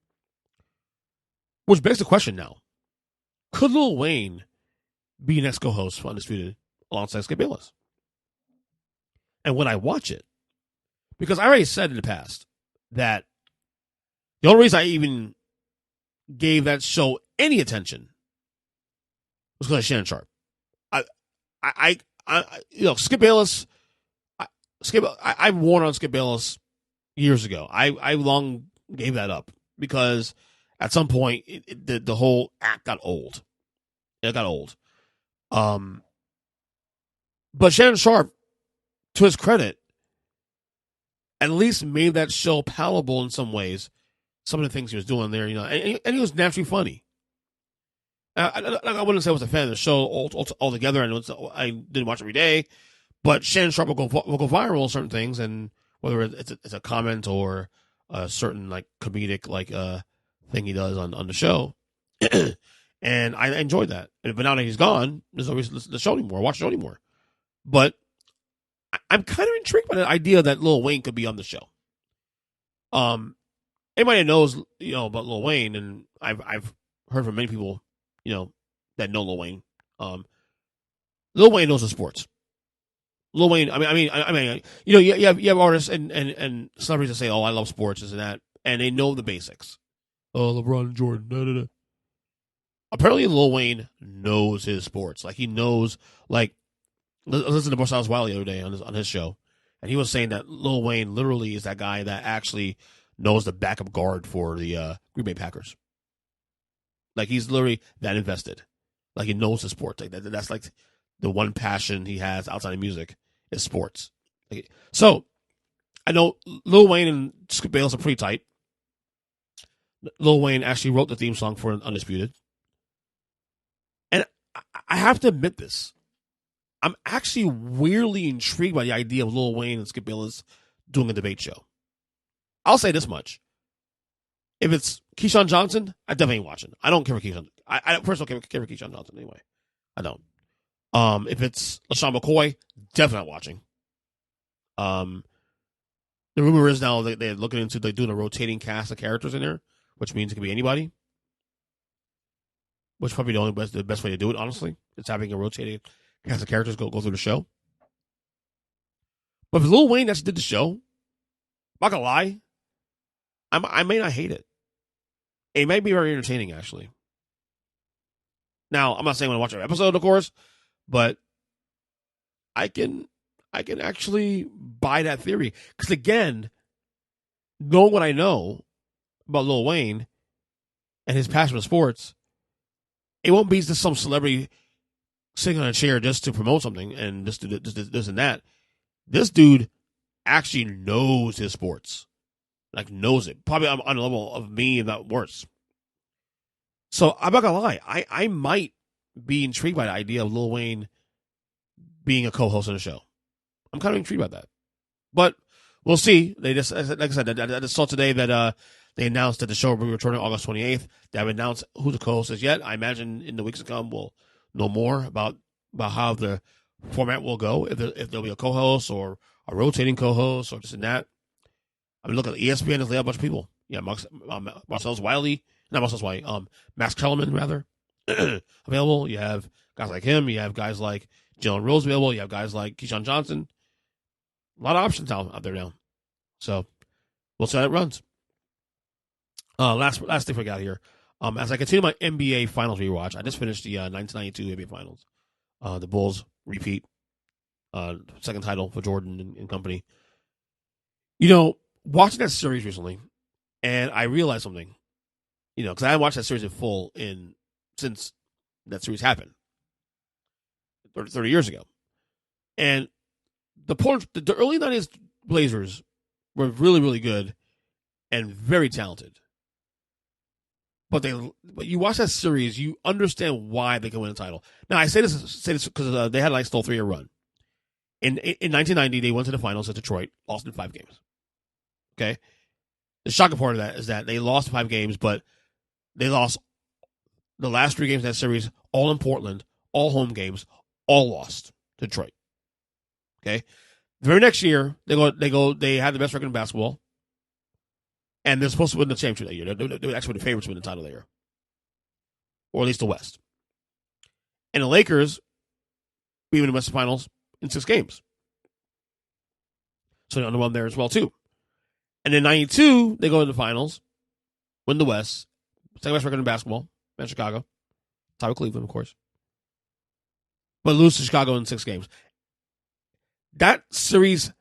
Which begs the question now. Could Lil Wayne be next co-host for Undisputed alongside Skip Bayless? And would I watch it? Because I already said in the past that the only reason I even gave that show any attention was because of Shannon Sharp. Skip Bayless. I warned on Skip Bayless years ago. I long gave that up because at some point the whole act got old. It got old. But Shannon Sharp, to his credit, at least made that show palatable in some ways. Some of the things he was doing there, and he was naturally funny. I wouldn't say I was a fan of the show altogether. I didn't watch every day, but Shannon Sharp will go viral on certain things, and whether it's a comment or a certain comedic thing he does on the show, and I enjoyed that. But now that he's gone, there's always the show anymore. Watch the show anymore. But I'm kind of intrigued by the idea that Lil Wayne could be on the show. Anybody that knows about Lil Wayne, and I've heard from many people that know Lil Wayne. Lil Wayne knows the sports. Lil Wayne, you have artists and celebrities that say, "Oh, I love sports," and that, and they know the basics. Oh, LeBron and Jordan. Da. Apparently, Lil Wayne knows his sports. He knows. Listen to Marcellus Wiley the other day on his show, and he was saying that Lil Wayne literally is that guy that actually knows the backup guard for the Green Bay Packers. He's literally that invested. He knows the sport. That's the one passion he has outside of music is sports. So I know Lil Wayne and Skip Bayless are pretty tight. Lil Wayne actually wrote the theme song for Undisputed. And I have to admit this. I'm actually weirdly intrigued by the idea of Lil Wayne and Skip Bayless doing a debate show. I'll say this much. If it's Keyshawn Johnson, I definitely ain't watching. I don't care for Keyshawn. I personally don't care for Keyshawn Johnson anyway. I don't. If it's LaShawn McCoy, definitely not watching. The rumor is now that they're looking into doing a rotating cast of characters in there, which means it could be anybody. Which probably the best way to do it, honestly. It's having a rotating cast of characters go through the show. But if Lil Wayne actually did the show, I'm not gonna lie, I may not hate it. It might be very entertaining, actually. Now, I'm not saying I'm going to watch an episode, of course, but I can actually buy that theory. Because, again, knowing what I know about Lil Wayne and his passion for sports, it won't be just some celebrity sitting on a chair just to promote something and just do this and that. This dude actually knows his sports. Like, knows it. Probably on a level of me, if not worse. So, I'm not going to lie. I might be intrigued by the idea of Lil Wayne being a co-host on the show. I'm kind of intrigued by that. But we'll see. They just, like I said, I just saw today that they announced that the show will be returning August 28th. They haven't announced who the co-host is yet. I imagine in the weeks to come we'll know more about how the format will go. If there'll be a co-host or a rotating co-host or this and that. I mean, look at ESPN has laid out a bunch of people. Yeah, Marcellus Wiley, not Marcellus Wiley, Max Kellerman, rather, available. You have guys like him. You have guys like Jalen Rose available. You have guys like Keyshawn Johnson. A lot of options out there now. So we'll see how it runs. Last thing we got here. As I continue my NBA Finals rewatch, I just finished the 1992 NBA Finals. The Bulls repeat, second title for Jordan and company. You know, watching that series recently, and I realized something. You know, because I haven't watched that series in full since that series happened 30 years ago. And the early 90s Blazers were really, really good and very talented. But you watch that series, you understand why they can win a title. Now, I say this because they had a nice 3-year run. In 1990, they went to the finals at Detroit, lost in 5 games. Okay? The shocking part of that is that they lost 5 games, but they lost the last 3 games of that series, all in Portland, all home games, all lost to Detroit. Okay? The very next year, they had the best record in basketball. And they're supposed to win the championship that year. They're actually the favorites to win the title that year. Or at least the West. And the Lakers beat the Western Finals in 6 games. So they're on the run there as well, too. And in 92, they go to the finals, win the West, second best record in basketball, and Chicago. Tie with Cleveland, of course. But lose to Chicago in 6 games. That series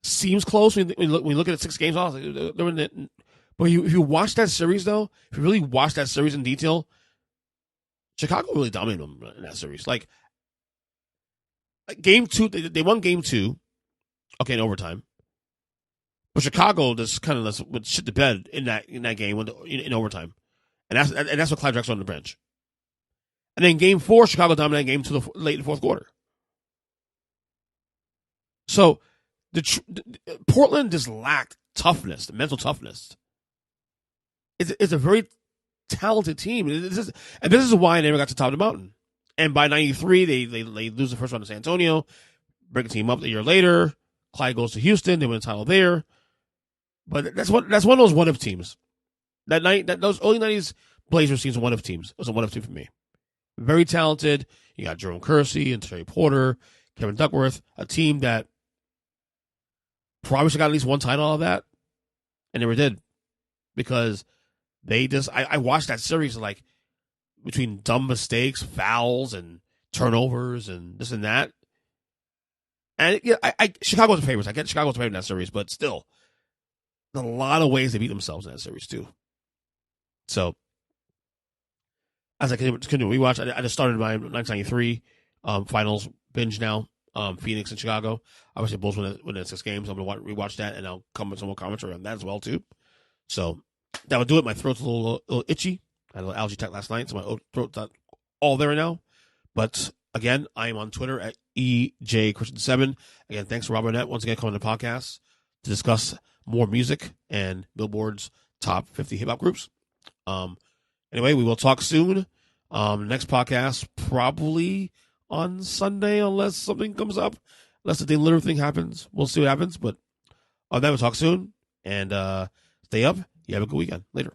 seems close when you look at it 6 games. But if you watch that series, though, if you really watch that series in detail, Chicago really dominated them in that series. Like game 2, they won game 2, okay, in overtime. But Chicago just kind of would shit the bed in that game in overtime, and that's what Clyde Drexler on the bench. And then game 4, Chicago dominated game to the late in the fourth quarter. So Portland just lacked toughness, mental toughness. It's a very talented team, and this is why they never got to the top of the mountain. And by 93, they lose the first round to San Antonio, break the team up a year later. Clyde goes to Houston, they win the title there. But that's one of those one-if teams. Those early 90s Blazers teams were one-if teams. It was a one-if team for me. Very talented. You got Jerome Kersey and Terry Porter, Kevin Duckworth, a team that probably should have got at least one title out of that, and never did. Because they just, I watched that series like between dumb mistakes, fouls, and turnovers, and this and that. And yeah, Chicago's the favorites. I get Chicago's the favorite in that series, but still, a lot of ways they beat themselves in that series too. So, as I continue to rewatch, I just started my 1993 finals binge now. Phoenix and Chicago. Obviously, Bulls win in 6 games. I'm going to rewatch that, and I'll come with some more commentary on that as well too. So that would do it. My throat's a little itchy. I had a little allergy attack last night, so my throat's not all there now. But again, I am on Twitter at EJChristian7. Again, thanks to Robert Bonnette once again coming to the podcast to discuss more music and Billboard's top 50 hip hop groups. Anyway, we will talk soon. Next podcast probably on Sunday, unless something comes up, unless the Damian Lillard thing happens. We'll see what happens. But on that, we'll talk soon. And stay up. You have a good weekend. Later.